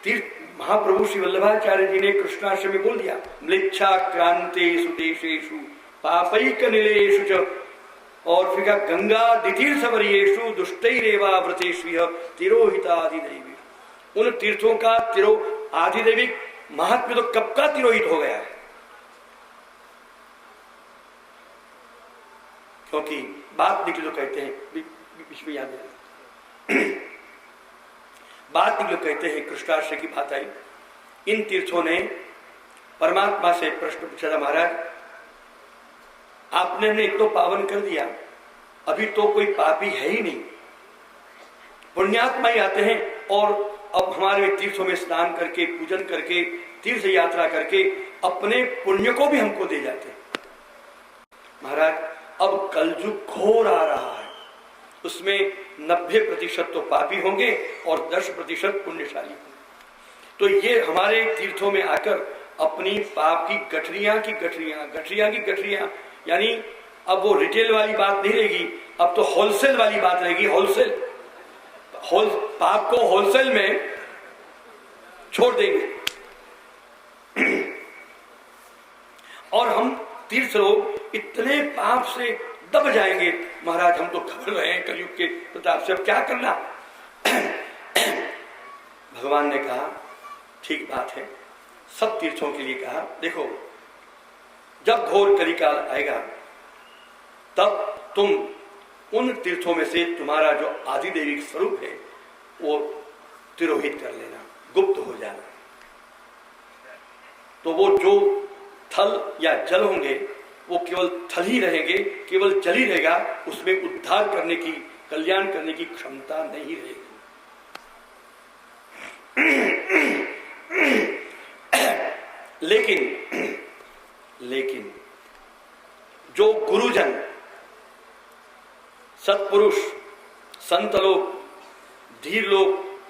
तीर्थ महाप्रभु श्री वल्लभाचार्य जी ने कृष्णाष्टमी में बोल दिया, म्लेच्छा क्रांतेषु देशेषु पापैक निलेषु च, और फिर गंगा दितीर्थवर्येषु दुष्टैरेवा व्रतेषु तिरोहितादिदैवी। उन तीर्थों का आदिदैविक महात्म्य तो कब का तिरोहित हो गया है। क्योंकि बात निकली तो कहते हैं, बीच में याद है, बात निकलो कहते हैं, कृष्णाष्टमी की बात आई। इन तीर्थों ने परमात्मा से प्रश्न पूछा, महाराज आपने ने एक तो पावन कर दिया, अभी तो कोई पापी है ही नहीं, पुण्यात्मा ही आते हैं, और अब हमारे तीर्थों में स्नान करके, पूजन करके, तीर्थ यात्रा करके अपने पुण्य को भी हमको दे जाते हैं। महाराज अब कलयुग घोर आ रहा है, उसमें 90% तो पापी होंगे और 10% पुण्यशाली होंगे। तो ये हमारे तीर्थों में आकर अपनी पाप की गठरियां, यानी अब वो रिटेल वाली बात नहीं रहेगी, अब तो होलसेल वाली बात रहेगी। होलसेल पाप को होलसेल में छोड़ देंगे और हम तीर्थ लोग इतने पाप से दब जाएंगे। महाराज हम तो खबर रहे हैं कलयुग के प्रताप से, अब क्या करना। भगवान ने कहा ठीक बात है, सब तीर्थों के लिए कहा। देखो, जब घोर कलिकाल आएगा तब तुम उन तीर्थों में से तुम्हारा जो आदिदेविक स्वरूप है वो तिरोहित कर लेना, गुप्त हो जाना। तो वो जो थल या जल होंगे वो केवल थल ही रहेंगे, केवल जल ही रहेगा, उसमें उद्धार करने की, कल्याण करने की क्षमता नहीं रहेगी। लेकिन जो गुरुजन, सत्पुरुष, संत लोग, धीर लोग,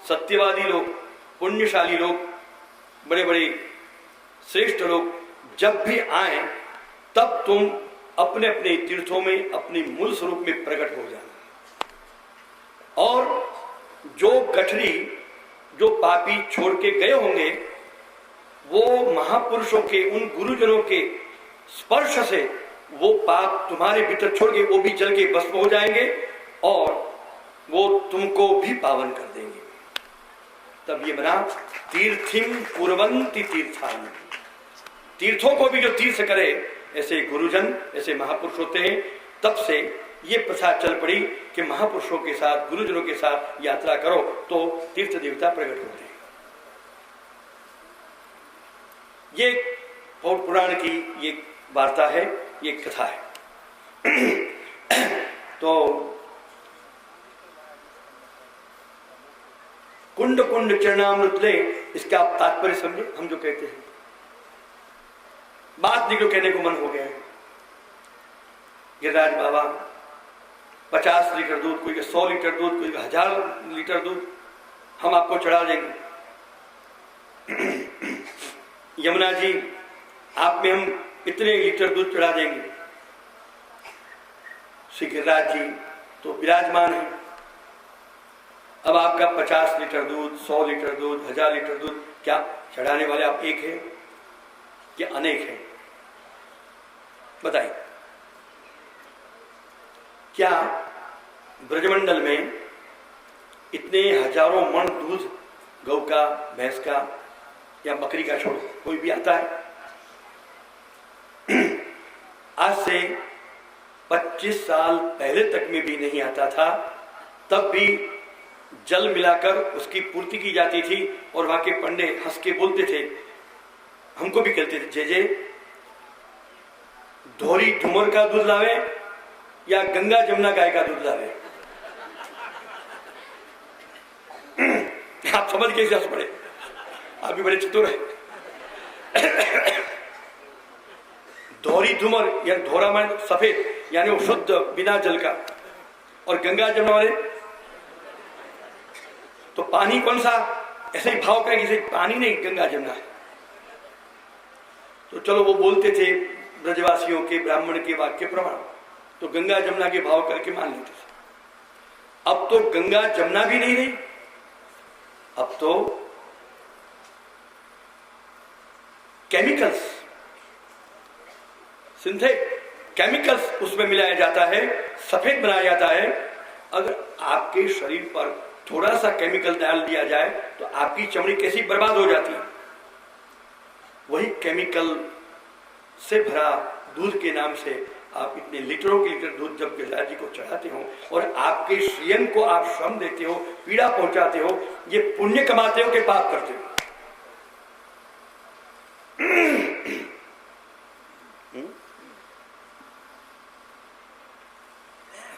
सत्यवादी लोग, पुण्यशाली लोग, बड़े बड़े श्रेष्ठ लोग जब भी आए तब तुम अपने अपने तीर्थों में अपनी मूल स्वरूप में प्रकट हो जाना। और जो गठरी, जो पापी छोड़ के गए होंगे, वो महापुरुषों के, उन गुरुजनों के स्पर्श से वो पाप तुम्हारे भीतर छोड़ के वो भी जल के भस्म हो जाएंगे और वो तुमको भी पावन कर देंगे। तब ये बना तीर्थिम कुर्वन्ति तीर्थानि। तीर्थों को भी जो तीर्थ करे, ऐसे गुरुजन, ऐसे महापुरुष होते हैं। तब से ये प्रथा चल पड़ी कि महापुरुषों के साथ, गुरुजनों के साथ यात्रा करो तो तीर्थ देवता प्रकट होते हैं। ये पौर पुराण की ये वार्ता है, ये कथा है। तो कुंड कुंड चरणामृत ले, इसका आप तात्पर्य समझे। हम जो कहते हैं, बात निकलो, कहने को मन हो गया है। गिरिराज बाबा 50 लीटर दूध, कोई 100 लीटर दूध, कोई 1000 लीटर दूध हम आपको चढ़ा देंगे। यमुना जी, आप में हम इतने लीटर दूध चढ़ा देंगे। श्री गिरिराज जी तो विराजमान है। अब आपका 50 लीटर दूध, 100 लीटर दूध, 1000 लीटर दूध, क्या चढ़ाने वाले आप एक हैं या अनेक हैं? बताइए। क्या ब्रजमंडल में इतने हजारों मन दूध गौ का, भैंस का या बकरी का छोड़ कोई भी आता है? आज से 25 साल पहले तक में भी नहीं आता था। तब भी जल मिलाकर उसकी पूर्ति की जाती थी और वहां के पंडे हंस के बोलते थे, हमको भी कहते थे, जे धोरी धुमर का दूध लावे या गंगा जमुना गाय का दूध लावे। आप समझ के हंस पड़े, आप भी बड़े चतुर है। धोरी धुमर या धोरा माने सफेद, यानी वो शुद्ध बिना जल का, और गंगा जमुना वाले तो पानी कौन सा, ऐसे ही भाव का, किसी पानी नहीं, गंगा जमुना है। तो चलो वो बोलते थे ब्रजवासियों के, ब्राह्मण के वाक्य प्रमाण, तो गंगा जमुना के भाव करके मान लेते थे। अब तो गंगा जमुना भी नहीं रही, अब तो केमिकल्स, सिंथेटिक केमिकल्स उसमें मिलाया जाता है, सफेद बनाया जाता है। अगर आपके शरीर पर थोड़ा सा केमिकल डाल दिया जाए तो आपकी चमड़ी कैसी बर्बाद हो जाती है। वही केमिकल से भरा दूध के नाम से आप इतने लीटरों के लीटर दूध जब गिरिराज जी को चढ़ाते हो और आपके स्वयं को आप श्रम देते हो, पीड़ा पहुंचाते हो, ये पुण्य कमाते हो कि पाप करते हो?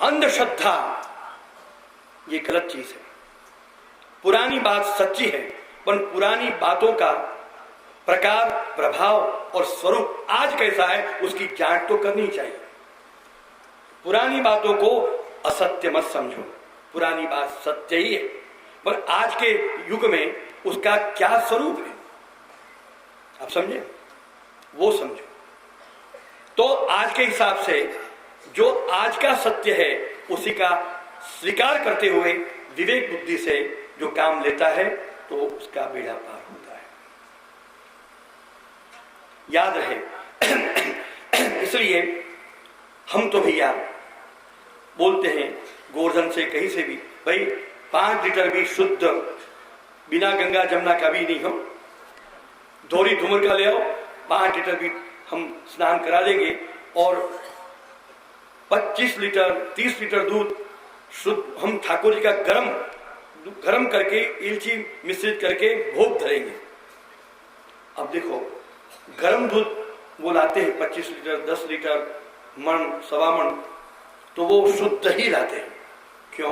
अंधश्रद्धा ये गलत चीज है। पुरानी बात सच्ची है, पर पुरानी बातों का प्रकार, प्रभाव और स्वरूप आज कैसा है उसकी जांच तो करनी चाहिए। पुरानी बातों को असत्य मत समझो, पुरानी बात सत्य ही है, पर आज के युग में उसका क्या स्वरूप है आप समझे, वो समझो। तो आज के हिसाब से जो आज का सत्य है उसी का स्वीकार करते हुए विवेक बुद्धि से जो काम लेता है तो उसका बेड़ा पार होता है। याद रहे। इसलिए हम तो भैया बोलते हैं गोवर्धन से, कहीं से भी, भाई 5 लीटर भी शुद्ध बिना गंगा जमुना का भी नहीं हम धोरी धूमर का ले आओ, 5 लीटर भी हम स्नान करा देंगे और 25 लीटर 30 लीटर दूध शुद्ध हम ठाकुर जी का गरम करके इलची मिश्रित करके भोग धरेंगे। अब देखो गरम दूध वो लाते हैं 25 लीटर 10 लीटर मन सवा मन, तो वो शुद्ध ही लाते हैं। क्यों?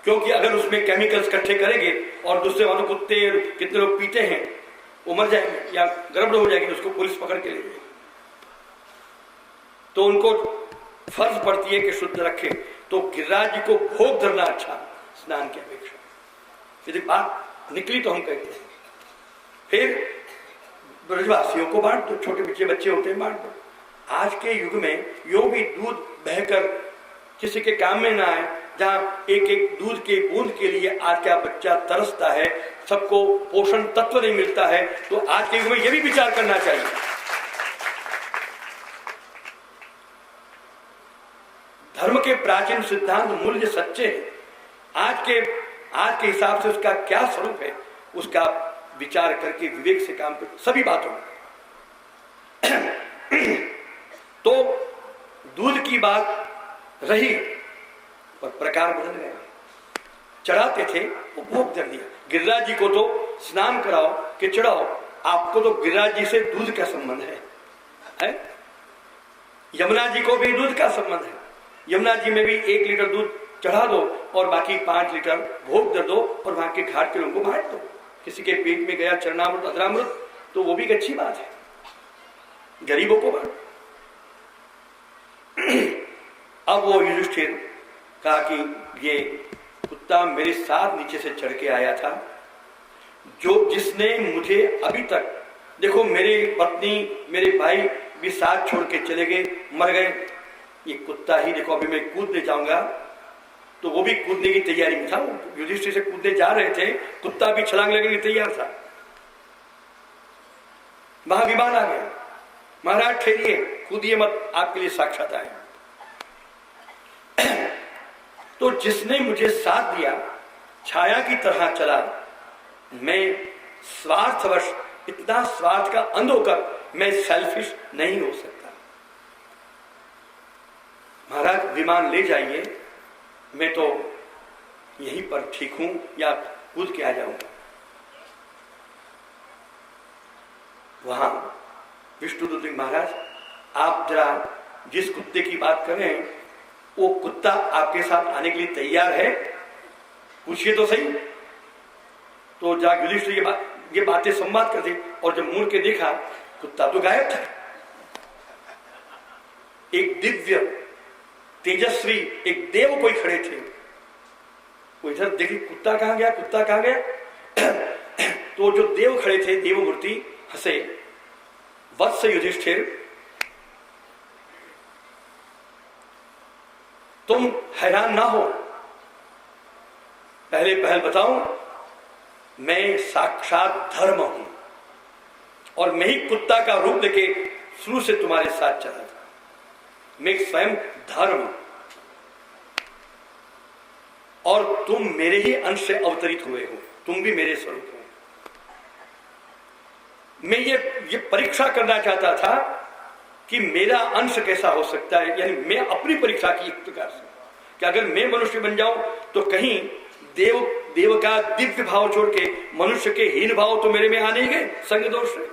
क्योंकि अगर उसमें केमिकल्स इकट्ठे करेंगे और दूसरे वालों कुत्ते कितने लोग पीते हैं वो मर जाएंगे या गड़बड़ हो जाएगी, उसको पुलिस पकड़ के ले जाएगी। तो उनको फर्ज पड़ती है कि शुद्ध रखें। तो गिरिराज जी को भोग धरना अच्छा स्नान की अपेक्षा। यदि बात निकली तो हम कहते हैं फिर ब्रजवासियों को बांट दो, छोटे बच्चे होते हैं बांट दो। आज के युग में यो भी दूध बहकर किसी के काम में ना आए, जहाँ एक एक दूध के बूंद के लिए आज का बच्चा तरसता है, सबको पोषण तत्व नहीं मिलता है, तो आज के युग में यह भी विचार करना चाहिए। धर्म के प्राचीन सिद्धांत मूल्य सच्चे हैं। आज के हिसाब से उसका क्या स्वरूप है, उसका विचार करके विवेक से काम कर सभी बातों में। तो दूध की बात रही पर प्रकार बदल गया। चढ़ाते थे वो भोग धर दिया। गिरिराज जी को तो स्नान कराओ कि चढ़ाओ, आपको तो गिरिराज जी से दूध का संबंध है? यमुना जी को भी दूध का संबंध है। यमुना जी में भी 1 लीटर दूध चढ़ा दो और बाकी 5 लीटर भोग धर दो और वहां के घाट के लोगों को बांट दो। किसी के पेट में गया चरणामृत अधरामृत तो वो भी एक अच्छी बात है, गरीबों को बांट। अब वो युधिष्ठिर कहा कि ये कुत्ता मेरे साथ नीचे से चढ़ के आया था, जिसने मुझे अभी तक, देखो मेरी पत्नी मेरे भाई भी साथ छोड़ के चले गए, मर गए, ये कुत्ता ही देखो अभी मैं कूदने जाऊंगा, तो वो भी कूदने की तैयारी में था। युधिष्ठिर से कूदने जा रहे थे, कुत्ता भी छलांग लगने की तैयार था। वहां विमान आ गया, महाराज ठहरिए, कूदिए मत, आपके लिए साक्षात आए। तो जिसने मुझे साथ दिया, छाया की तरह चला, मैं स्वार्थवश, इतना स्वार्थ का अंध होकर मैं सेल्फिश नहीं हो सकता। महाराज विमान ले जाइए, मैं तो यहीं पर ठीक हूं या कूद के आ जाऊंगा। वहां विष्णुदूत महाराज आप जरा जिस कुत्ते की बात कर रहे हैं वो कुत्ता आपके साथ आने के लिए तैयार है, पूछिए तो सही। तो जा युधिष्ठिर ये बातें संवाद करते और जब मुड़ के देखा कुत्ता तो गायब था। एक दिव्य तेजस्वी एक देव कोई खड़े थे, वो इधर देखी कुत्ता कहां गया, कुत्ता कहां गया। तो जो देव खड़े थे, देव मूर्ति हंसे, वत्स युधिष्ठिर तुम हैरान ना हो, पहल बताऊं, मैं साक्षात धर्म हूं और मैं ही कुत्ता का रूप लेके शुरू से तुम्हारे साथ चला था। मैं स्वयं धर्म और तुम मेरे ही अंश से अवतरित हुए हो, तुम भी मेरे स्वरूप हो। मैं ये परीक्षा करना चाहता था कि मेरा अंश कैसा हो सकता है, यानी मैं अपनी परीक्षा की एक प्रकार से कि अगर मैं मनुष्य बन जाऊं तो कहीं देव का दिव्य भाव छोड़ के मनुष्य के हीन भाव तो मेरे में आने ही गए संग दोष से।